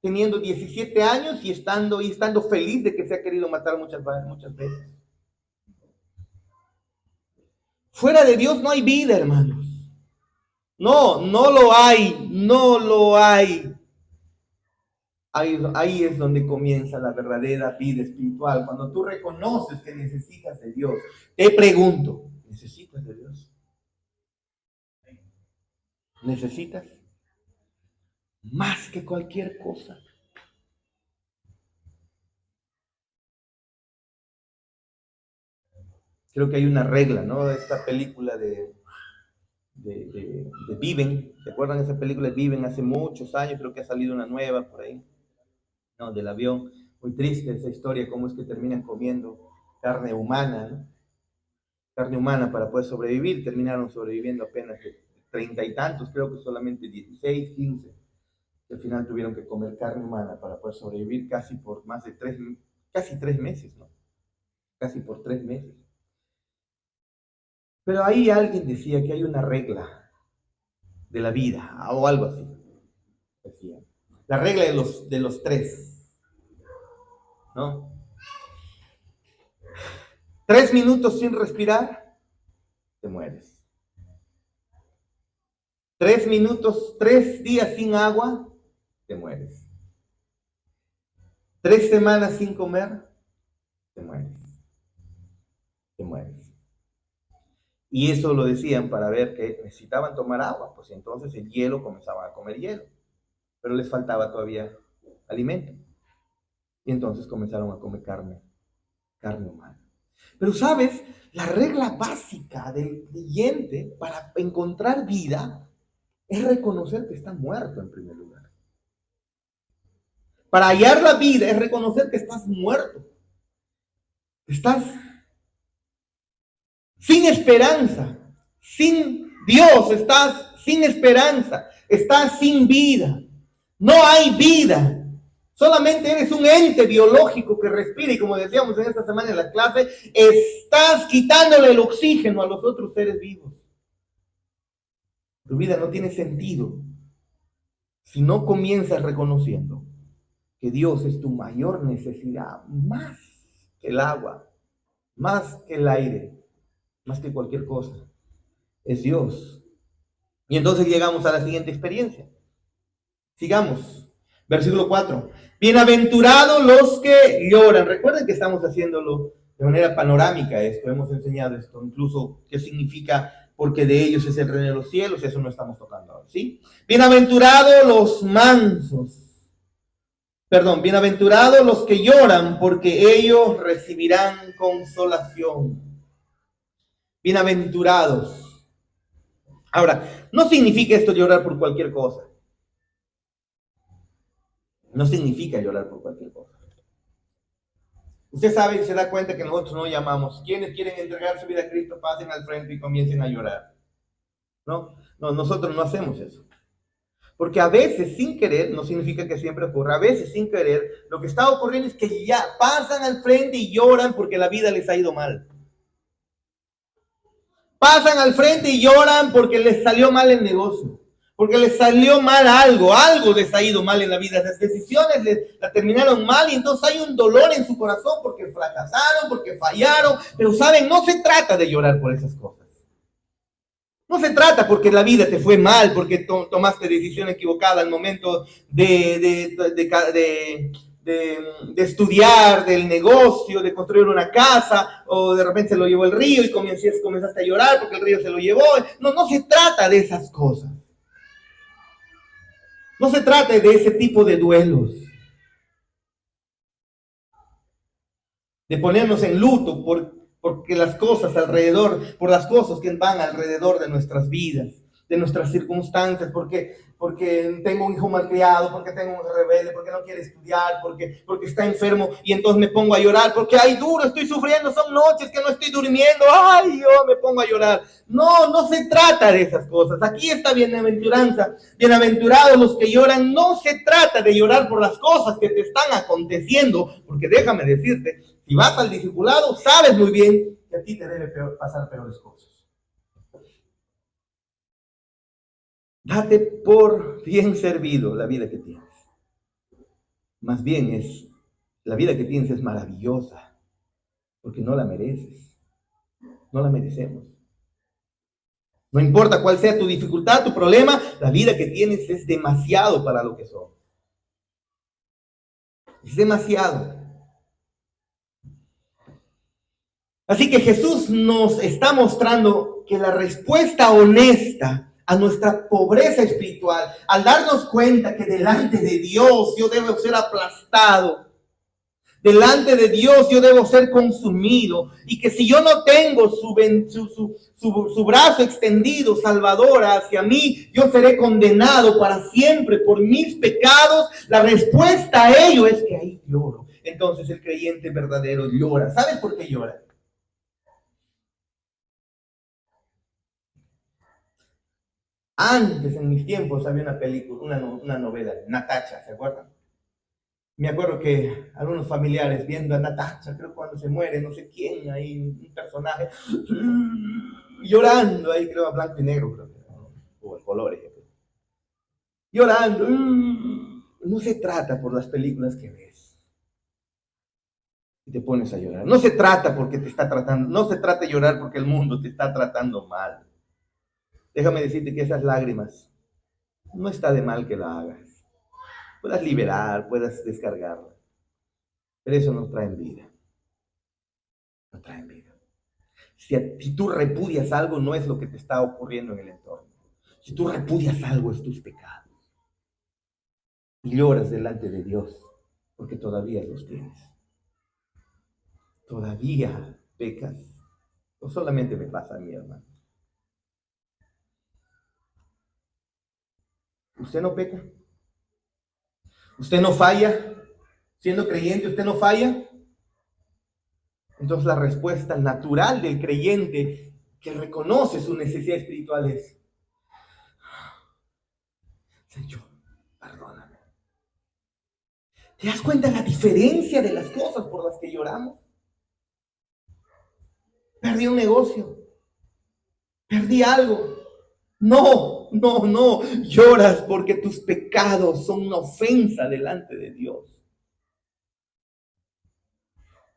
Teniendo 17 años y estando feliz de que se ha querido matar muchas veces. Fuera de Dios no hay vida, hermanos. No, no lo hay, no lo hay. Ahí es donde comienza la verdadera vida espiritual, cuando tú reconoces que necesitas de Dios. Te pregunto, ¿necesitas de Dios? ¿Necesitas? Más que cualquier cosa. Creo que hay una regla, ¿no? Esta película de Viven, ¿se acuerdan de esa película de Viven? Hace muchos años, creo que ha salido una nueva por ahí. ¿no? Del avión. Muy triste esa historia, cómo es que terminan comiendo carne humana, ¿no? Carne humana para poder sobrevivir. Terminaron sobreviviendo apenas de 30 y tantos, creo que solamente 16, 15. Al final tuvieron que comer carne humana para poder sobrevivir casi por más de casi 3 meses, ¿no? Casi por 3 meses. Pero ahí alguien decía que hay una regla de la vida, o algo así. Decía. La regla de los tres, ¿no? 3 minutos sin respirar, te mueres. 3 minutos, 3 días sin agua, te mueres. 3 semanas sin comer, te mueres. Te mueres. Y eso lo decían para ver que necesitaban tomar agua, pues entonces el hielo comenzaban a comer hielo, pero les faltaba todavía alimento. Y entonces comenzaron a comer carne humana. Pero sabes, la regla básica del creyente para encontrar vida es reconocer que está muerto en primer lugar. Para hallar la vida es reconocer que estás muerto. Estás sin esperanza, sin Dios, estás sin esperanza, estás sin vida. No hay vida. Solamente eres un ente biológico que respira y como decíamos en esta semana en la clase, estás quitándole el oxígeno a los otros seres vivos. Tu vida no tiene sentido si no comienzas reconociendo que Dios es tu mayor necesidad, más que el agua, más que el aire, más que cualquier cosa. Es Dios. Y entonces llegamos a la siguiente experiencia. Sigamos. Versículo 4. Bienaventurados los que lloran. Recuerden que estamos haciéndolo de manera panorámica esto. Hemos enseñado esto, incluso qué significa porque de ellos es el reino de los cielos. Eso no estamos tocando ahora, ¿sí? Bienaventurados los mansos. Perdón, bienaventurados los que lloran, porque ellos recibirán consolación. Bienaventurados. Ahora, no significa esto llorar por cualquier cosa. No significa llorar por cualquier cosa. Usted sabe y se da cuenta que nosotros no llamamos. Quienes quieren entregar su vida a Cristo, pasen al frente y comiencen a llorar. No, nosotros no hacemos eso. Porque a veces sin querer, no significa que siempre ocurra, a veces sin querer, lo que está ocurriendo es que ya pasan al frente y lloran porque la vida les ha ido mal. Pasan al frente y lloran porque les salió mal el negocio, porque les salió mal algo les ha ido mal en la vida, las decisiones la terminaron mal y entonces hay un dolor en su corazón porque fracasaron, porque fallaron, pero saben, no se trata de llorar por esas cosas. No se trata porque la vida te fue mal, porque tomaste decisión equivocada al momento de estudiar, del negocio, de construir una casa, o de repente se lo llevó el río y comenzaste a llorar porque el río se lo llevó. No se trata de esas cosas. No se trata de ese tipo de duelos. De ponernos en luto porque las cosas alrededor, por las cosas que van alrededor de nuestras vidas, de nuestras circunstancias, porque tengo un hijo malcriado, porque tengo un rebelde, porque no quiere estudiar, porque está enfermo y entonces me pongo a llorar, porque ay duro, estoy sufriendo, son noches que no estoy durmiendo, ay yo me pongo a llorar. No se trata de esas cosas. Aquí está bienaventuranza, bienaventurados los que lloran. No se trata de llorar por las cosas que te están aconteciendo, porque déjame decirte, si vas al discipulado, sabes muy bien que a ti te debe pasar peores cosas. Date por bien servido la vida que tienes. Más bien la vida que tienes es maravillosa, porque no la mereces. No la merecemos. No importa cuál sea tu dificultad, tu problema, la vida que tienes es demasiado para lo que somos. Es demasiado. Así que Jesús nos está mostrando que la respuesta honesta a nuestra pobreza espiritual, al darnos cuenta que delante de Dios yo debo ser aplastado, Delante de Dios yo debo ser consumido, y que si yo no tengo su brazo extendido, Salvador, hacia mí, yo seré condenado para siempre por mis pecados. La respuesta a ello es que ahí lloro. Entonces el creyente verdadero llora. ¿Sabes por qué llora? Antes, en mis tiempos, había una película, una novela, Natacha, ¿se acuerdan? Me acuerdo que algunos familiares viendo a Natacha, creo cuando se muere, no sé quién, ahí un personaje, llorando ahí, creo a blanco y negro, creo, o en colores, llorando. No se trata por las películas que ves y te pones a llorar. No se trata porque te está tratando, no se trata de llorar porque el mundo te está tratando mal. Déjame decirte que esas lágrimas no está de mal que la hagas. Puedas liberar, puedas descargarla, pero eso no trae vida. No trae vida. Si tú repudias algo, no es lo que te está ocurriendo en el entorno. Si tú repudias algo, es tus pecados. Y lloras delante de Dios, porque todavía los tienes. Todavía pecas. No solamente me pasa a mi hermano. ¿Usted no peca? ¿Usted no falla? Siendo creyente, ¿usted no falla? Entonces la respuesta natural del creyente que reconoce su necesidad espiritual es: Señor, perdóname. ¿Te das cuenta la diferencia de las cosas por las que lloramos? Perdí un negocio, perdí algo. No, no, no. Lloras porque tus pecados son una ofensa delante de Dios.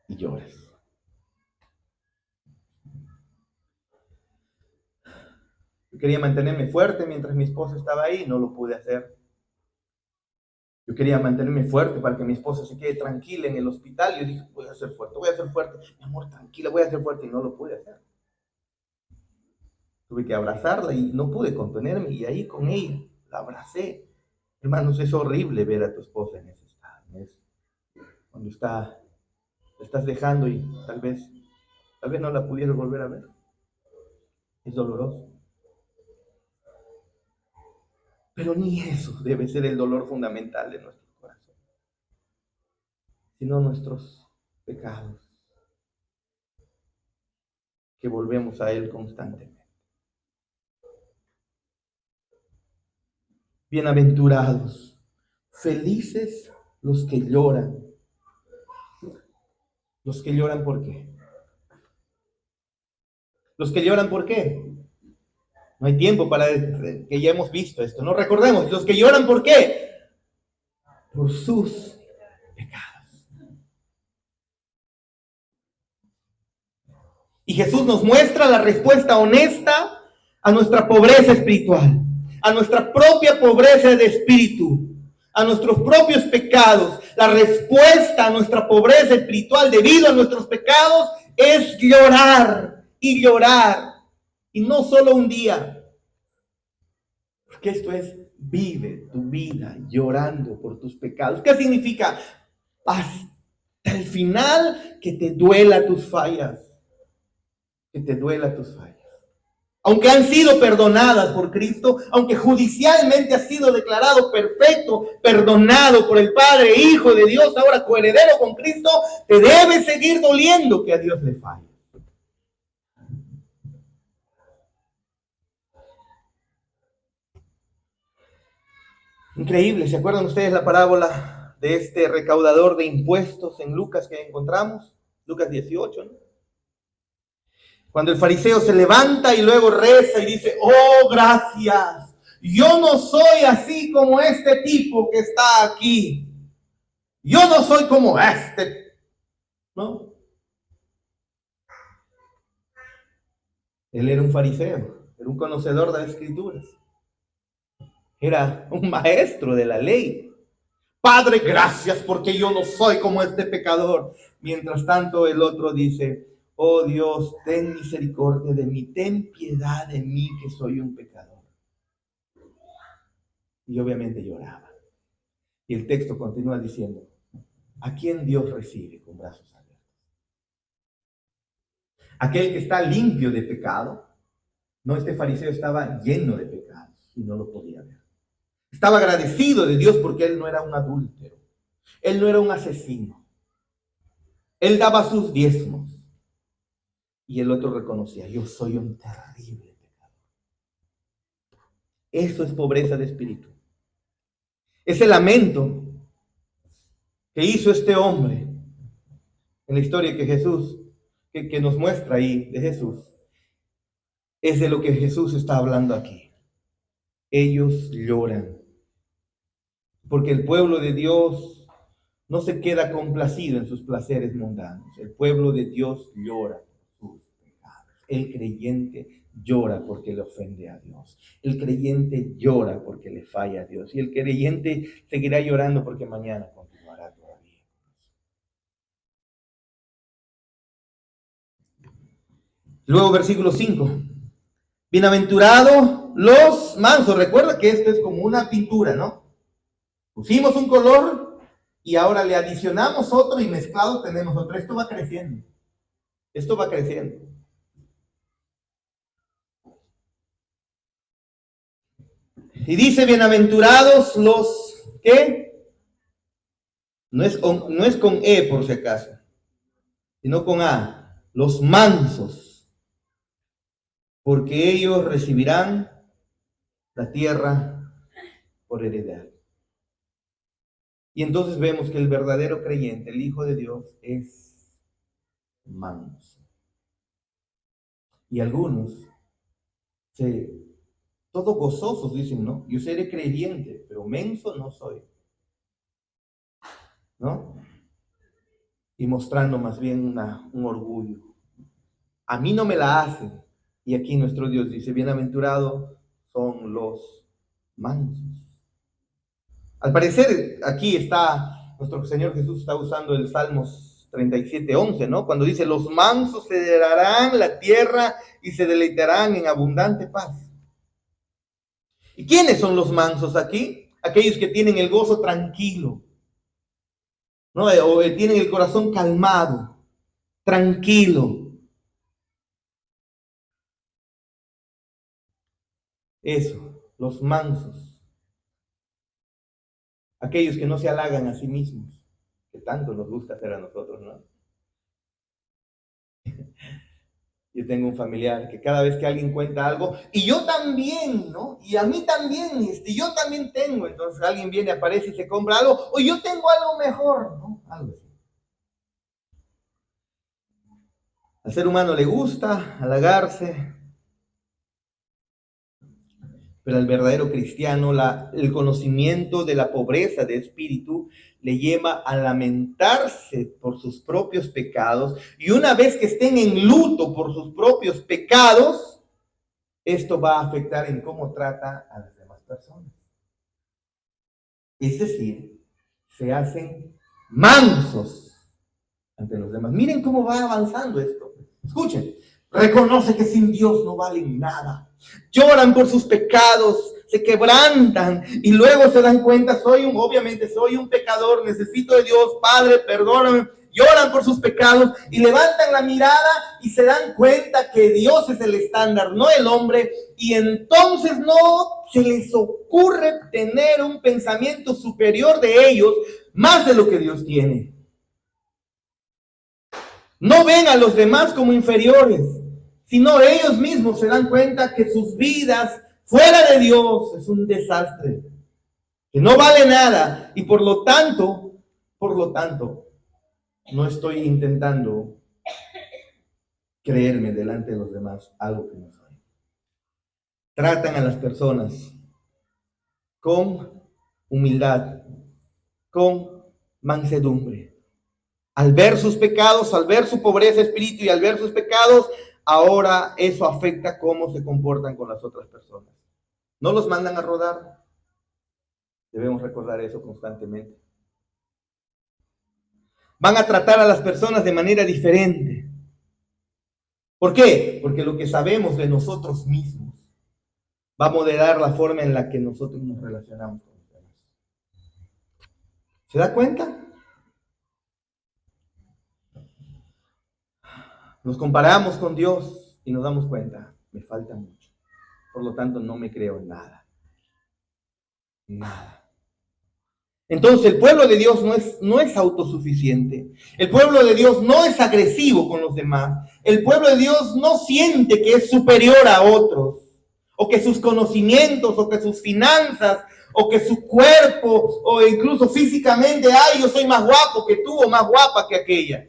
Y lloras. Yo quería mantenerme fuerte mientras mi esposa estaba ahí, no lo pude hacer. Yo quería mantenerme fuerte para que mi esposa se quede tranquila en el hospital. Yo dije, voy a ser fuerte, voy a ser fuerte. Mi amor, tranquila, voy a ser fuerte. Y no lo pude hacer. Tuve que abrazarla y no pude contenerme. Y ahí con ella la abracé. Hermanos, es horrible ver a tu esposa en ese estado. Es cuando la estás dejando y tal vez no la pudieras volver a ver. Es doloroso. Pero ni eso debe ser el dolor fundamental de nuestro corazón, sino nuestros pecados, que volvemos a Él constantemente. Bienaventurados, felices los que lloran. Los que lloran, ¿por qué? Los que lloran, ¿por qué? No hay tiempo para que ya hemos visto esto. No recordemos, los que lloran, ¿por qué? Por sus pecados. Y Jesús nos muestra la respuesta honesta a nuestra pobreza espiritual, a nuestra propia pobreza de espíritu, a nuestros propios pecados. La respuesta a nuestra pobreza espiritual debido a nuestros pecados es llorar y llorar. Y no solo un día, porque esto es: vive tu vida llorando por tus pecados. ¿Qué significa? Hasta el final, que te duela tus fallas, que te duela tus fallas. Aunque han sido perdonadas por Cristo, aunque judicialmente has sido declarado perfecto, perdonado por el Padre, Hijo de Dios, ahora coheredero con Cristo, te debe seguir doliendo que a Dios le falle. Increíble, ¿se acuerdan ustedes la parábola de este recaudador de impuestos en Lucas que encontramos? Lucas 18, ¿no? Cuando el fariseo se levanta y luego reza y dice: oh, gracias, yo no soy así como este tipo que está aquí. Yo no soy como este, ¿no? Él era un fariseo, era un conocedor de las escrituras, era un maestro de la ley. Padre, gracias porque yo no soy como este pecador. Mientras tanto, el otro dice: oh Dios, ten misericordia de mí, ten piedad de mí que soy un pecador. Y obviamente lloraba. Y el texto continúa diciendo: ¿A quién Dios recibe con brazos abiertos? Aquel que está limpio de pecado. No, este fariseo estaba lleno de pecados y no lo podía ver. Estaba agradecido de Dios porque él no era un adúltero. Él no era un asesino. Él daba sus diezmos. Y el otro reconocía, yo soy un terrible pecador. Eso es pobreza de espíritu. Ese lamento que hizo este hombre en la historia que Jesús, que nos muestra ahí de Jesús, es de lo que Jesús está hablando aquí. Ellos lloran. Porque el pueblo de Dios no se queda complacido en sus placeres mundanos. El pueblo de Dios llora por sus pecados. El creyente llora porque le ofende a Dios. El creyente llora porque le falla a Dios. Y el creyente seguirá llorando porque mañana continuará todavía. Luego versículo 5. Bienaventurados los mansos. Recuerda que esto es como una pintura, ¿no? Pusimos un color y ahora le adicionamos otro y mezclado tenemos otro. Esto va creciendo. Esto va creciendo. Y dice, bienaventurados los que, no es con E por si acaso, sino con A, los mansos, porque ellos recibirán la tierra por heredad. Y entonces vemos que el verdadero creyente, el Hijo de Dios, es manso. Y algunos todos gozosos dicen, ¿no? Yo seré creyente, pero menso no soy. ¿No? Y mostrando más bien un orgullo. A mí no me la hacen. Y aquí nuestro Dios dice, bienaventurados son los mansos. Al parecer, aquí está, nuestro Señor Jesús está usando el Salmos 37:11, ¿no? Cuando dice, los mansos se heredarán la tierra y se deleitarán en abundante paz. ¿Y quiénes son los mansos aquí? Aquellos que tienen el gozo tranquilo, ¿no? O tienen el corazón calmado, tranquilo. Eso, los mansos. Aquellos que no se halagan a sí mismos, que tanto nos gusta hacer a nosotros, ¿no? Yo tengo un familiar que cada vez que alguien cuenta algo, y yo también, ¿no? Y a mí también, yo también tengo. Entonces alguien viene, aparece y se compra algo, o yo tengo algo mejor, ¿no? Algo así. Al ser humano le gusta halagarse, pero al verdadero cristiano el conocimiento de la pobreza de espíritu le lleva a lamentarse por sus propios pecados, y una vez que estén en luto por sus propios pecados, esto va a afectar en cómo trata a las demás personas. Es decir, se hacen mansos ante los demás. Miren cómo va avanzando esto. Escuchen, reconoce que sin Dios no valen nada. Lloran por sus pecados, se quebrantan y luego se dan cuenta, obviamente soy un pecador, necesito de Dios, Padre, perdóname. Lloran por sus pecados y levantan la mirada y se dan cuenta que Dios es el estándar, no el hombre, y entonces no se les ocurre tener un pensamiento superior de ellos, más de lo que Dios tiene. No ven a los demás como inferiores, sino ellos mismos se dan cuenta que sus vidas fuera de Dios es un desastre, que no vale nada, y por lo tanto, no estoy intentando creerme delante de los demás algo que no soy. Tratan a las personas con humildad, con mansedumbre. Al ver sus pecados, al ver su pobreza de espíritu y al ver sus pecados, ahora eso afecta cómo se comportan con las otras personas. No los mandan a rodar. Debemos recordar eso constantemente. Van a tratar a las personas de manera diferente. ¿Por qué? Porque lo que sabemos de nosotros mismos va a moderar la forma en la que nosotros nos relacionamos con los demás. ¿Se da cuenta? Nos comparamos con Dios y nos damos cuenta, me falta mucho. Por lo tanto, no me creo en nada. Nada. Entonces, el pueblo de Dios no es autosuficiente. El pueblo de Dios no es agresivo con los demás. El pueblo de Dios no siente que es superior a otros, o que sus conocimientos, o que sus finanzas, o que su cuerpo, o incluso físicamente, ay, yo soy más guapo que tú, o más guapa que aquella.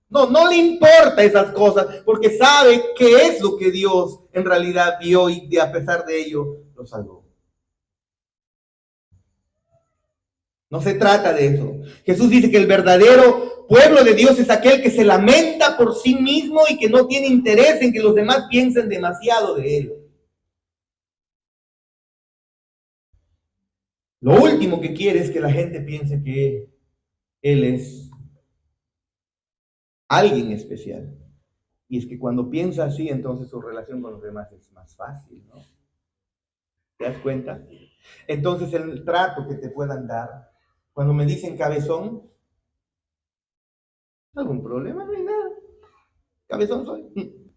No, no le importa esas cosas, porque sabe qué es lo que Dios en realidad vio y a pesar de ello lo salvó. No se trata de eso. Jesús dice que el verdadero pueblo de Dios es aquel que se lamenta por sí mismo y que no tiene interés en que los demás piensen demasiado de él. Lo último que quiere es que la gente piense que él es alguien especial. Y es que cuando piensa así, entonces su relación con los demás es más fácil, ¿no? ¿Te das cuenta? Entonces el trato que te puedan dar, cuando me dicen cabezón, ¿algún problema? No hay nada. Cabezón soy.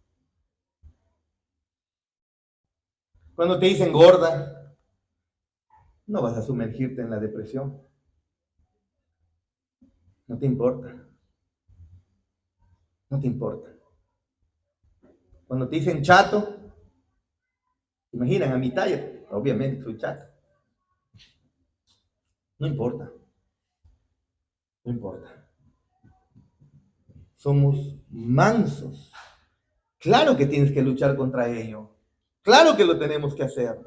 Cuando te dicen gorda, no vas a sumergirte en la depresión. No te importa. No te importa. Cuando te dicen chato, imaginan a mi talla, obviamente soy chato. No importa. No importa. Somos mansos. Claro que tienes que luchar contra ello. Claro que lo tenemos que hacer.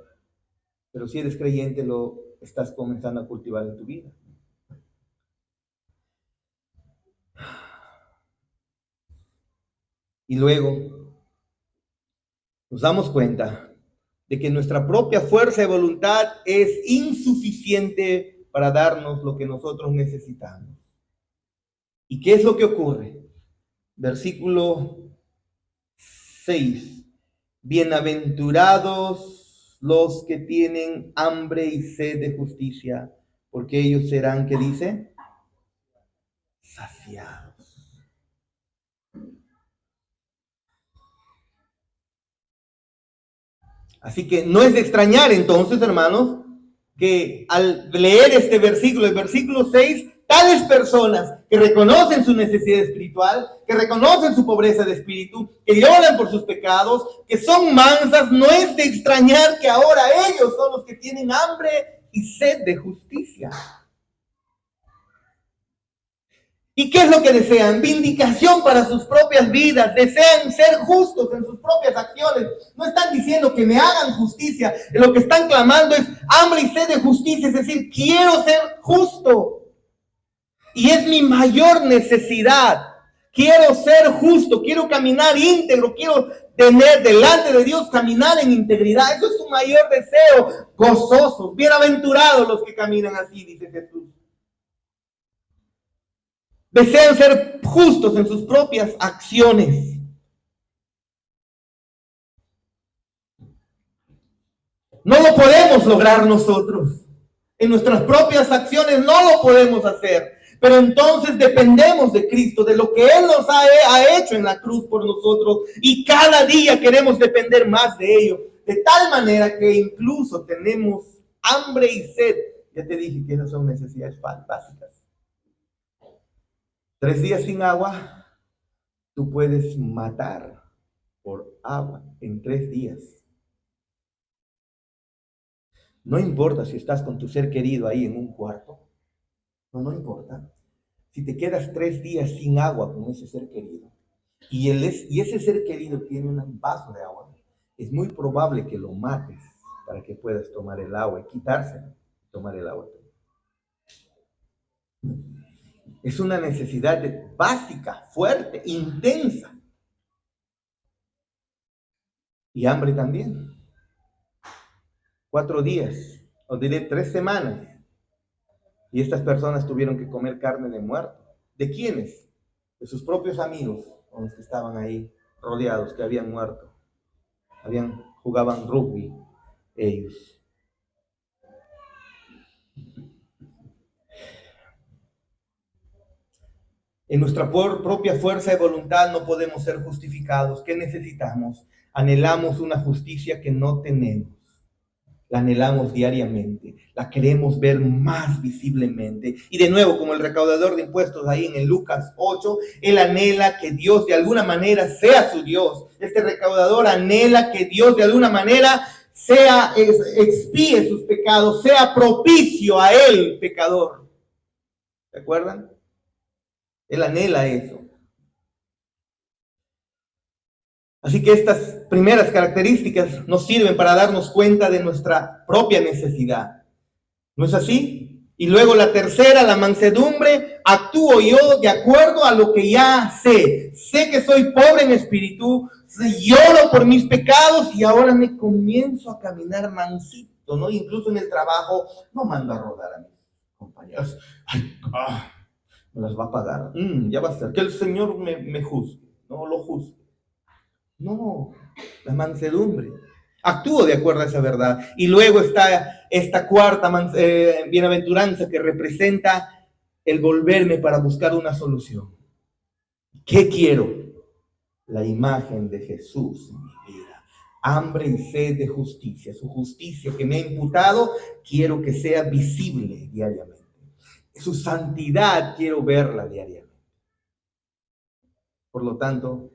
Pero si eres creyente, lo estás comenzando a cultivar en tu vida. Y luego nos damos cuenta de que nuestra propia fuerza de voluntad es insuficiente para darnos lo que nosotros necesitamos. ¿Y qué es lo que ocurre? Versículo 6. Bienaventurados los que tienen hambre y sed de justicia, porque ellos serán, ¿qué dice? Saciados. Así que no es de extrañar entonces, hermanos, que al leer este versículo, el versículo 6, tales personas que reconocen su necesidad espiritual, que reconocen su pobreza de espíritu, que lloran por sus pecados, que son mansas, no es de extrañar que ahora ellos son los que tienen hambre y sed de justicia. ¿Y qué es lo que desean? Vindicación para sus propias vidas. Desean ser justos en sus propias acciones. No están diciendo que me hagan justicia. Lo que están clamando es hambre y sed de justicia. Es decir, quiero ser justo. Y es mi mayor necesidad. Quiero ser justo. Quiero caminar íntegro. Quiero tener delante de Dios, caminar en integridad. Eso es su mayor deseo. Gozosos. Bienaventurados los que caminan así, dice Jesús. Desean ser justos en sus propias acciones. No lo podemos lograr nosotros. En nuestras propias acciones no lo podemos hacer. Pero entonces dependemos de Cristo, de lo que Él nos ha hecho en la cruz por nosotros. Y cada día queremos depender más de ello. De tal manera que incluso tenemos hambre y sed. Ya te dije que esas son necesidades básicas. 3 días sin agua, tú puedes matar por agua en 3 días. No importa si estás con tu ser querido ahí en un cuarto. No importa. Si te quedas 3 días sin agua con ese ser querido y ese ser querido tiene un vaso de agua, es muy probable que lo mates para que puedas tomar el agua y quitárselo, tomar el agua. Es una necesidad básica, fuerte, intensa. Y hambre también. 4 días, o diré 3 semanas. Y estas personas tuvieron que comer carne de muerto. ¿De quiénes? De sus propios amigos, con los que estaban ahí rodeados, que habían muerto. Jugaban rugby ellos. En nuestra propia fuerza de voluntad no podemos ser justificados. ¿Qué necesitamos? Anhelamos una justicia que no tenemos. La anhelamos diariamente, la queremos ver más visiblemente. Y de nuevo, como el recaudador de impuestos ahí en el Lucas 8, él anhela que Dios de alguna manera sea su Dios. Este recaudador anhela que Dios de alguna manera expíe sus pecados, sea propicio a él, pecador. ¿Se acuerdan? Él anhela eso. Así que estas primeras características nos sirven para darnos cuenta de nuestra propia necesidad. ¿No es así? Y luego la tercera, la mansedumbre, actúo yo de acuerdo a lo que ya sé. Sé que soy pobre en espíritu, lloro por mis pecados y ahora me comienzo a caminar mansito, ¿no? Incluso en el trabajo no mando a rodar a mis compañeros. Ay, me las va a pagar. Ya va a ser. Que el Señor me juzgue, no lo juzgue. No, la mansedumbre. Actúo de acuerdo a esa verdad. Y luego está esta cuarta bienaventuranza que representa el volverme para buscar una solución. ¿Qué quiero? La imagen de Jesús en mi vida. Hambre y sed de justicia. Su justicia que me ha imputado, quiero que sea visible diariamente. Su santidad quiero verla diariamente. Por lo tanto,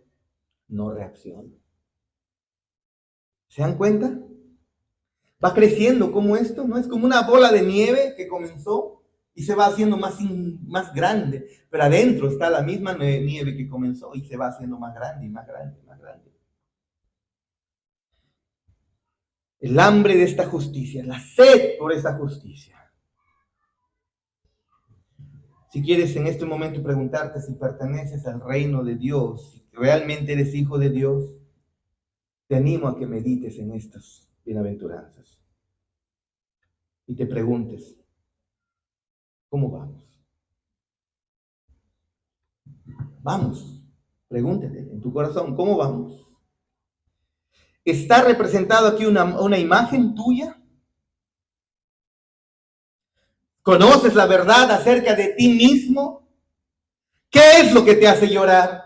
no reacciono. ¿Se dan cuenta? Va creciendo como esto, ¿no? Es como una bola de nieve que comenzó y se va haciendo más grande, pero adentro está la misma nieve que comenzó y se va haciendo más grande y más grande y más grande. El hambre de esta justicia, la sed por esa justicia. Si quieres en este momento preguntarte si perteneces al reino de Dios, si realmente eres hijo de Dios, te animo a que medites en estas bienaventuranzas y te preguntes, ¿cómo vamos? Vamos, pregúntate en tu corazón, ¿cómo vamos? ¿Está representado aquí una imagen tuya? ¿Conoces la verdad acerca de ti mismo? ¿Qué es lo que te hace llorar?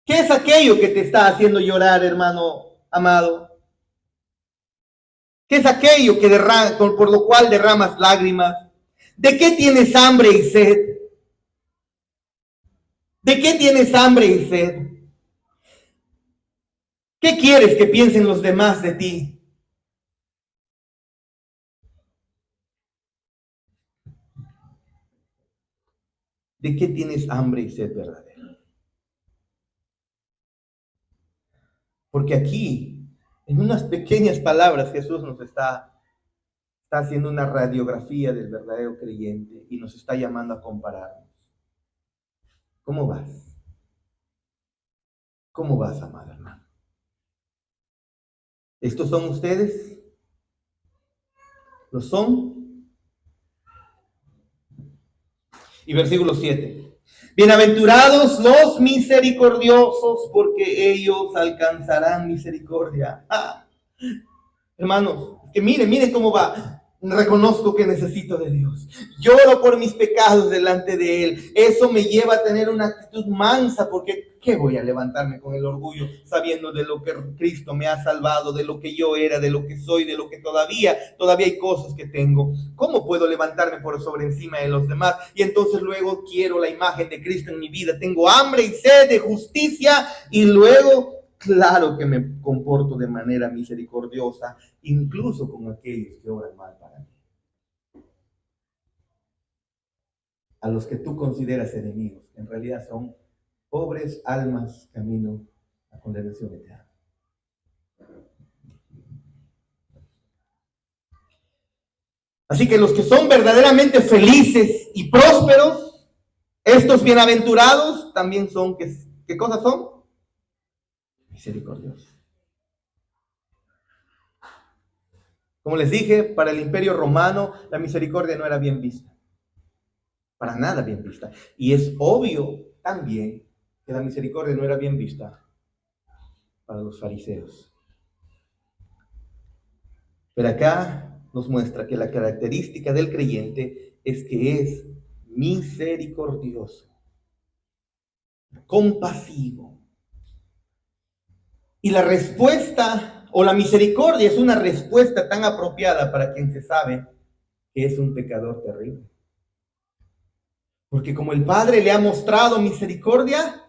¿Qué es aquello que te está haciendo llorar, hermano amado? ¿Qué es aquello que por lo cual derramas lágrimas? ¿De qué tienes hambre y sed? ¿De qué tienes hambre y sed? ¿Qué quieres que piensen los demás de ti? ¿De qué tienes hambre y sed verdadera? Porque aquí, en unas pequeñas palabras, Jesús nos está haciendo una radiografía del verdadero creyente y nos está llamando a compararnos. ¿Cómo vas? ¿Cómo vas, amado hermano? ¿Estos son ustedes? ¿Lo son? Y versículo 7. Bienaventurados los misericordiosos, porque ellos alcanzarán misericordia. Hermanos, que miren cómo va. Reconozco que necesito de Dios. Lloro por mis pecados delante de Él. Eso me lleva a tener una actitud mansa, porque ¿qué voy a levantarme con el orgullo sabiendo de lo que Cristo me ha salvado, de lo que yo era, de lo que soy, de lo que todavía hay cosas que tengo? ¿Cómo puedo levantarme por sobre encima de los demás? Y entonces luego quiero la imagen de Cristo en mi vida. Tengo hambre y sed de justicia y luego claro que me comporto de manera misericordiosa, incluso con aquellos que obran mal para mí. A los que tú consideras enemigos, en realidad son pobres almas camino a condenación eterna. Así que los que son verdaderamente felices y prósperos, estos bienaventurados, también son, ¿qué cosas son? Misericordiosos. Como les dije, para el Imperio Romano la misericordia no era bien vista. Para nada bien vista. Y es obvio también que la misericordia no era bien vista para los fariseos. Pero acá nos muestra que la característica del creyente es que es misericordioso, compasivo. Y la respuesta o la misericordia es una respuesta tan apropiada para quien se sabe que es un pecador terrible. Porque como el Padre le ha mostrado misericordia,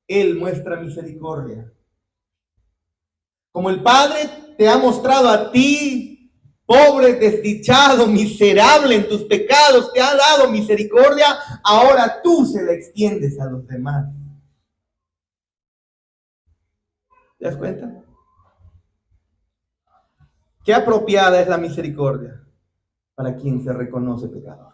Él muestra misericordia. Como el Padre te ha mostrado a ti, pobre, desdichado, miserable en tus pecados, te ha dado misericordia, ahora tú se la extiendes a los demás. ¿Te das cuenta? Qué apropiada es la misericordia para quien se reconoce pecador.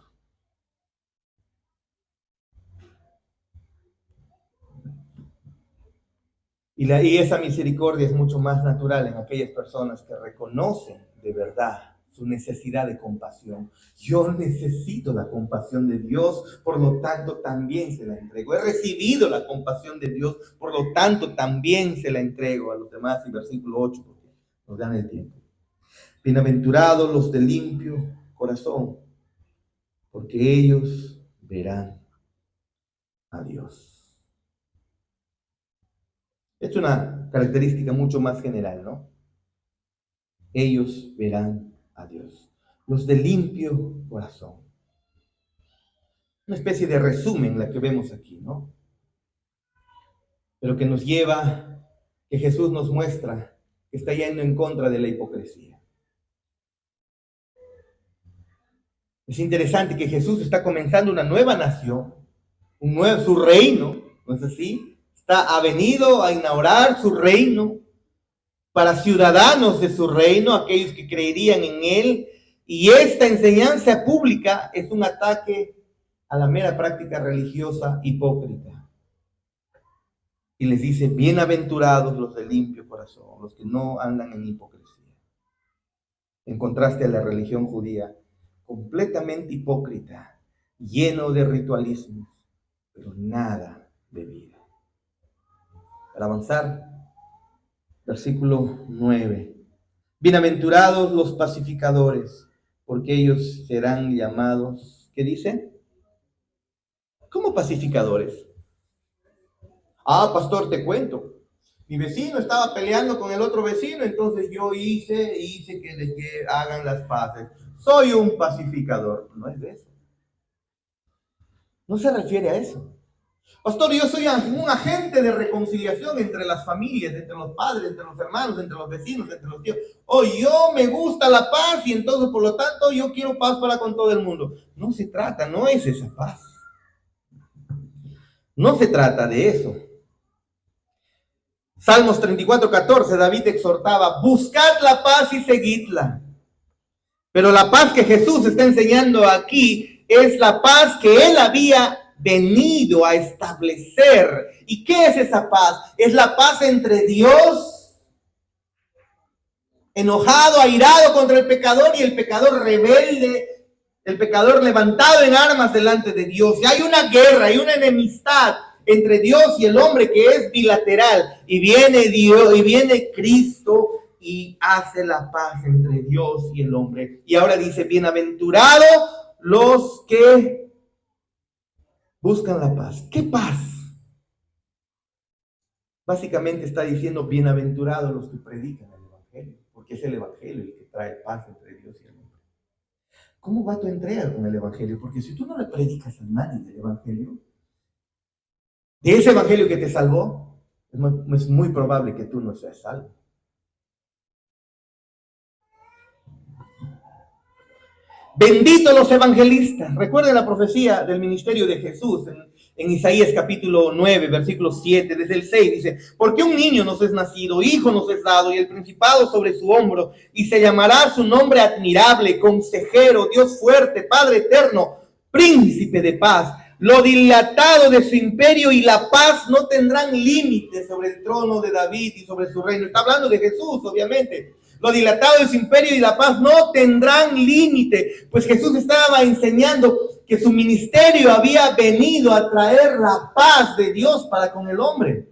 Y esa misericordia es mucho más natural en aquellas personas que reconocen de verdad su necesidad de compasión. Yo necesito la compasión de Dios, por lo tanto también se la entrego. He recibido la compasión de Dios, por lo tanto también se la entrego a los demás. Y versículo 8, porque nos dan el tiempo. Bienaventurados los de limpio corazón, porque ellos verán a Dios. Es una característica mucho más general, ¿no? Ellos verán a Dios. Los de limpio corazón. Una especie de resumen la que vemos aquí, ¿no? Pero que nos lleva, que Jesús nos muestra que está yendo en contra de la hipocresía. Es interesante que Jesús está comenzando una nueva nación, su reino, ¿no es así? Ha venido a inaugurar su reino para ciudadanos de su reino, aquellos que creerían en él, y esta enseñanza pública es un ataque a la mera práctica religiosa hipócrita. Y les dice, bienaventurados los de limpio corazón, los que no andan en hipocresía. En contraste a la religión judía, completamente hipócrita, lleno de ritualismos, pero nada de vida. Para avanzar, versículo 9. Bienaventurados los pacificadores, porque ellos serán llamados, ¿qué dice? ¿Cómo pacificadores? Ah, pastor, te cuento. Mi vecino estaba peleando con el otro vecino, entonces yo hice que hagan las paces. Soy un pacificador. No es de eso. No se refiere a eso. Pastor, yo soy un agente de reconciliación entre las familias, entre los padres, entre los hermanos, entre los vecinos, entre los tíos. Yo me gusta la paz y entonces por lo tanto yo quiero paz para con todo el mundo. No se trata, no es esa paz. No se trata de eso. Salmos 34:14, David exhortaba, buscad la paz y seguidla. Pero la paz que Jesús está enseñando aquí es la paz que él había venido a establecer. ¿Y qué es esa paz? Es la paz entre Dios, enojado, airado contra el pecador, y el pecador rebelde, el pecador levantado en armas delante de Dios. Y hay una guerra, hay una enemistad entre Dios y el hombre que es bilateral. Y viene Dios, y viene Cristo y hace la paz entre Dios y el hombre. Y ahora dice, bienaventurados los que buscan la paz. ¿Qué paz? Básicamente está diciendo bienaventurados los que predican el evangelio, porque es el evangelio el que trae paz entre Dios y el hombre. ¿Cómo va tu entrega con el evangelio? Porque si tú no le predicas a nadie del evangelio, de ese evangelio que te salvó, es muy probable que tú no seas salvo. Benditos los evangelistas. Recuerden la profecía del ministerio de Jesús en Isaías capítulo 9, versículo 7, desde el 6, dice, porque un niño nos es nacido, hijo nos es dado, y el principado sobre su hombro, y se llamará su nombre admirable, consejero, Dios fuerte, Padre eterno, príncipe de paz. Lo dilatado de su imperio y la paz no tendrán límites sobre el trono de David y sobre su reino. Está hablando de Jesús, obviamente. Lo dilatado de su imperio y la paz no tendrán límite, pues Jesús estaba enseñando que su ministerio había venido a traer la paz de Dios para con el hombre.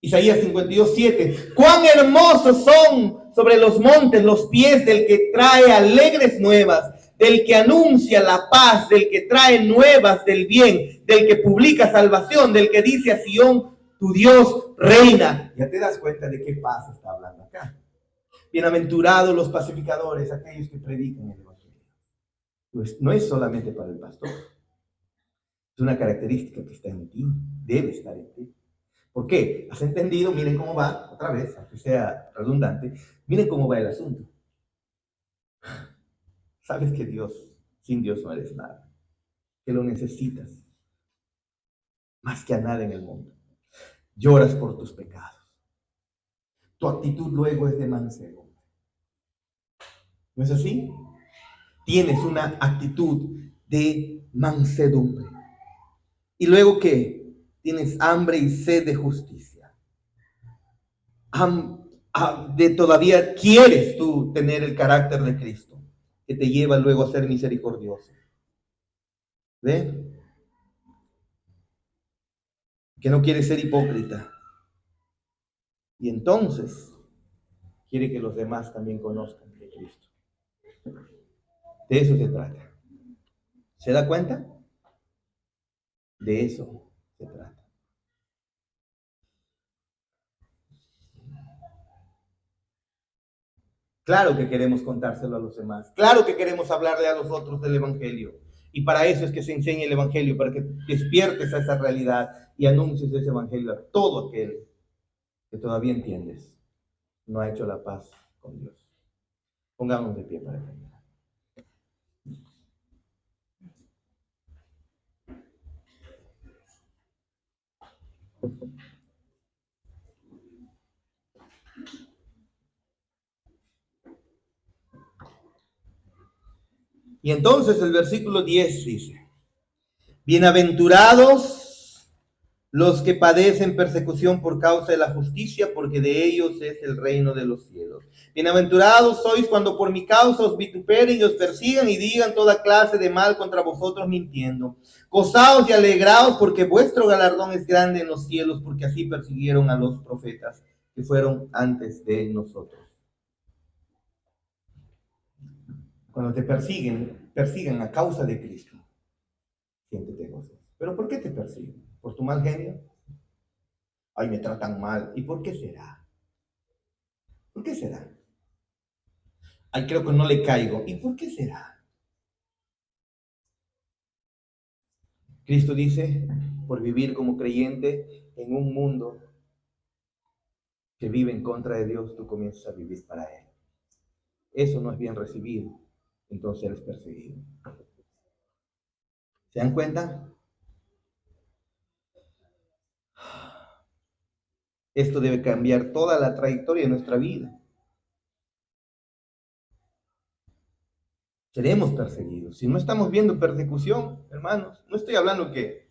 Isaías 52:7. Cuán hermosos son sobre los montes los pies del que trae alegres nuevas, del que anuncia la paz, del que trae nuevas del bien, del que publica salvación, del que dice a Sión, tu Dios reina. Ya te das cuenta de qué paz está hablando acá. Bienaventurados los pacificadores, aquellos que predican el evangelio. Pues no es solamente para el pastor, es una característica que está en ti, debe estar en ti. ¿Por qué? ¿Has entendido? Miren cómo va, otra vez, aunque sea redundante, miren cómo va el asunto. Sabes que sin Dios no eres nada, que lo necesitas más que a nada en el mundo. Lloras por tus pecados. Tu actitud luego es de mansedumbre. ¿No es así? Tienes una actitud de mansedumbre. ¿Y luego qué? Tienes hambre y sed de justicia. Todavía quieres tú tener el carácter de Cristo, que te lleva luego a ser misericordioso. ¿Ve? Que no quiere ser hipócrita. Y entonces quiere que los demás también conozcan de Cristo. De eso se trata. ¿Se da cuenta? De eso se trata. Claro que queremos contárselo a los demás. Claro que queremos hablarle a los otros del Evangelio. Y para eso es que se enseña el Evangelio, para que despiertes a esa realidad y anuncies ese Evangelio a todo aquel que todavía entiendes no ha hecho la paz con Dios. Pongámonos de pie para terminar. Y entonces el versículo 10 dice: bienaventurados los que padecen persecución por causa de la justicia, porque de ellos es el reino de los cielos. Bienaventurados sois cuando por mi causa os vituperen y os persigan y digan toda clase de mal contra vosotros mintiendo. Gozaos y alegraos, porque vuestro galardón es grande en los cielos, porque así persiguieron a los profetas que fueron antes de nosotros. Cuando te persiguen a causa de Cristo, siéntete gozoso. ¿Pero por qué te persiguen? ¿Por tu mal genio? Ay, me tratan mal. ¿Y por qué será? ¿Por qué será? Ay, creo que no le caigo. ¿Y por qué será? Cristo dice, por vivir como creyente en un mundo que vive en contra de Dios, tú comienzas a vivir para Él. Eso no es bien recibido, entonces eres perseguido. ¿Se dan cuenta? Esto debe cambiar toda la trayectoria de nuestra vida. Seremos perseguidos. Si no estamos viendo persecución, hermanos, no estoy hablando que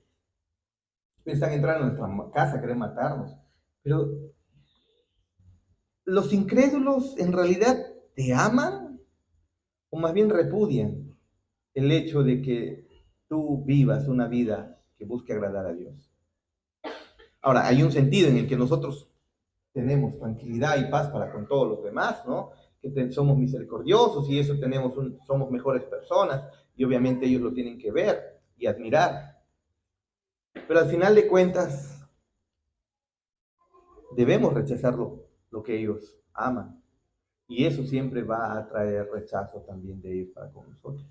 están entrando en nuestra casa, quieren matarnos, pero los incrédulos en realidad te aman o más bien repudian el hecho de que tú vivas una vida que busque agradar a Dios. Ahora, hay un sentido en el que nosotros tenemos tranquilidad y paz para con todos los demás, ¿no? Que somos misericordiosos y eso somos mejores personas y obviamente ellos lo tienen que ver y admirar. Pero al final de cuentas, debemos rechazar lo que ellos aman. Y eso siempre va a traer rechazo también de ellos para con nosotros.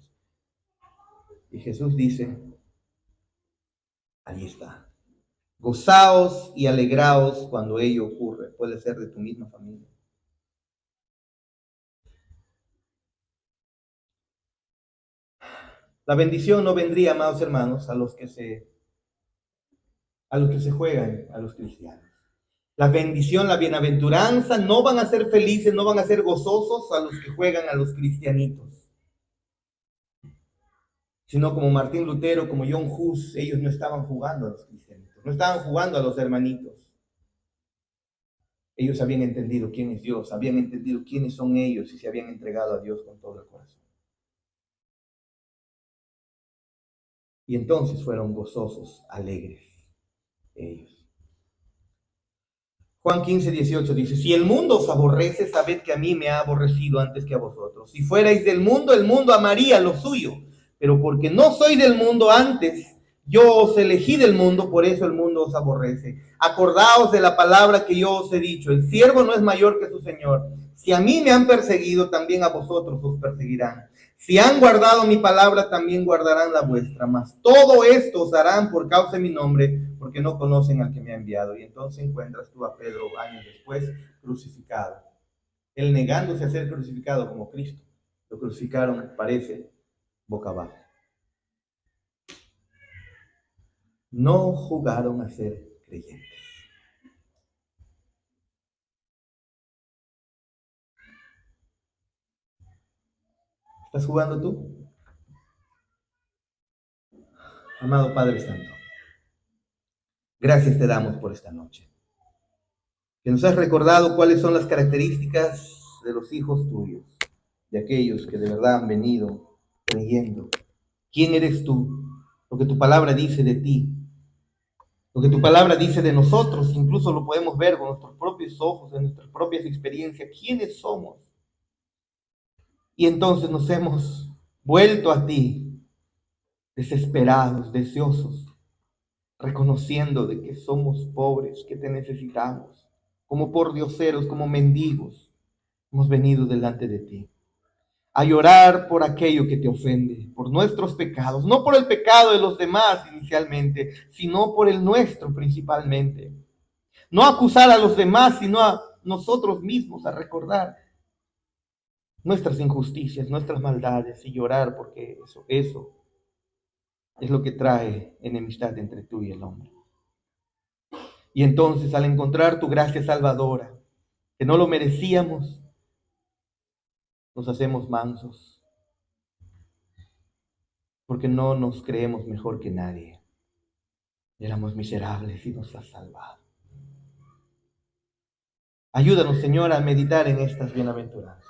Y Jesús dice, ahí está, gozaos y alegraos cuando ello ocurre. Puede ser de tu misma familia. La bendición no vendría, amados hermanos, a los que se juegan a los cristianos. La bendición, la bienaventuranza no van a ser felices, no van a ser gozosos a los que juegan a los cristianitos. Sino como Martín Lutero, como John Hus, ellos no estaban jugando a los cristianitos, no estaban jugando a los hermanitos. Ellos habían entendido quién es Dios, habían entendido quiénes son ellos y se habían entregado a Dios con todo el corazón. Y entonces fueron gozosos, alegres ellos. Juan 15:18 dice, si el mundo os aborrece, sabed que a mí me ha aborrecido antes que a vosotros. Si fuerais del mundo, el mundo amaría lo suyo. Pero porque no soy del mundo antes, yo os elegí del mundo, por eso el mundo os aborrece. Acordaos de la palabra que yo os he dicho, el siervo no es mayor que su señor. Si a mí me han perseguido, también a vosotros os perseguirán. Si han guardado mi palabra, también guardarán la vuestra. Mas todo esto os harán por causa de mi nombre, porque no conocen al que me ha enviado. Y entonces encuentras tú a Pedro años después crucificado. Él negándose a ser crucificado como Cristo. Lo crucificaron, parece, boca abajo. No jugaron a ser creyentes. ¿Estás jugando tú? Amado Padre Santo, gracias te damos por esta noche. Que nos has recordado cuáles son las características de los hijos tuyos, de aquellos que de verdad han venido creyendo. ¿Quién eres tú? Lo que tu palabra dice de ti, lo que tu palabra dice de nosotros, incluso lo podemos ver con nuestros propios ojos, en nuestras propias experiencias. ¿Quiénes somos? Y entonces nos hemos vuelto a ti, desesperados, deseosos, reconociendo de que somos pobres, que te necesitamos, como pordioseros, como mendigos, hemos venido delante de ti a llorar por aquello que te ofende, por nuestros pecados, no por el pecado de los demás inicialmente, sino por el nuestro principalmente. No acusar a los demás, sino a nosotros mismos, a recordar nuestras injusticias, nuestras maldades y llorar porque eso es lo que trae enemistad entre tú y el hombre. Y entonces al encontrar tu gracia salvadora, que no lo merecíamos, nos hacemos mansos, porque no nos creemos mejor que nadie. Éramos miserables y nos has salvado. Ayúdanos, Señor, a meditar en estas bienaventuranzas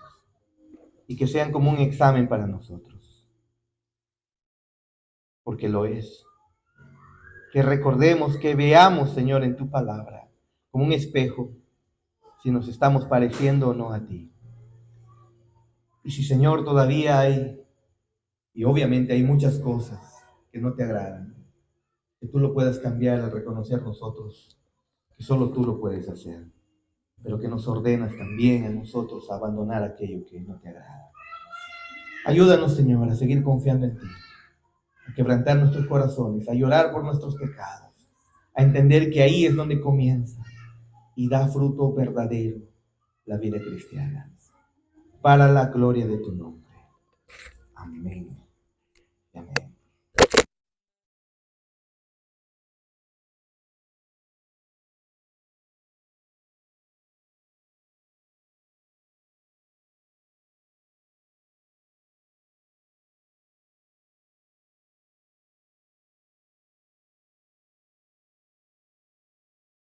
y que sean como un examen para nosotros, porque lo es. Que recordemos, que veamos, Señor, en tu palabra, como un espejo, si nos estamos pareciendo o no a ti. Y si, Señor, todavía hay, y obviamente hay muchas cosas que no te agradan, que tú lo puedas cambiar al reconocer nosotros que solo tú lo puedes hacer, pero que nos ordenas también a nosotros a abandonar aquello que no te agrada. Ayúdanos, Señor, a seguir confiando en ti, a quebrantar nuestros corazones, a llorar por nuestros pecados, a entender que ahí es donde comienza y da fruto verdadero la vida cristiana, para la gloria de tu nombre. Amén.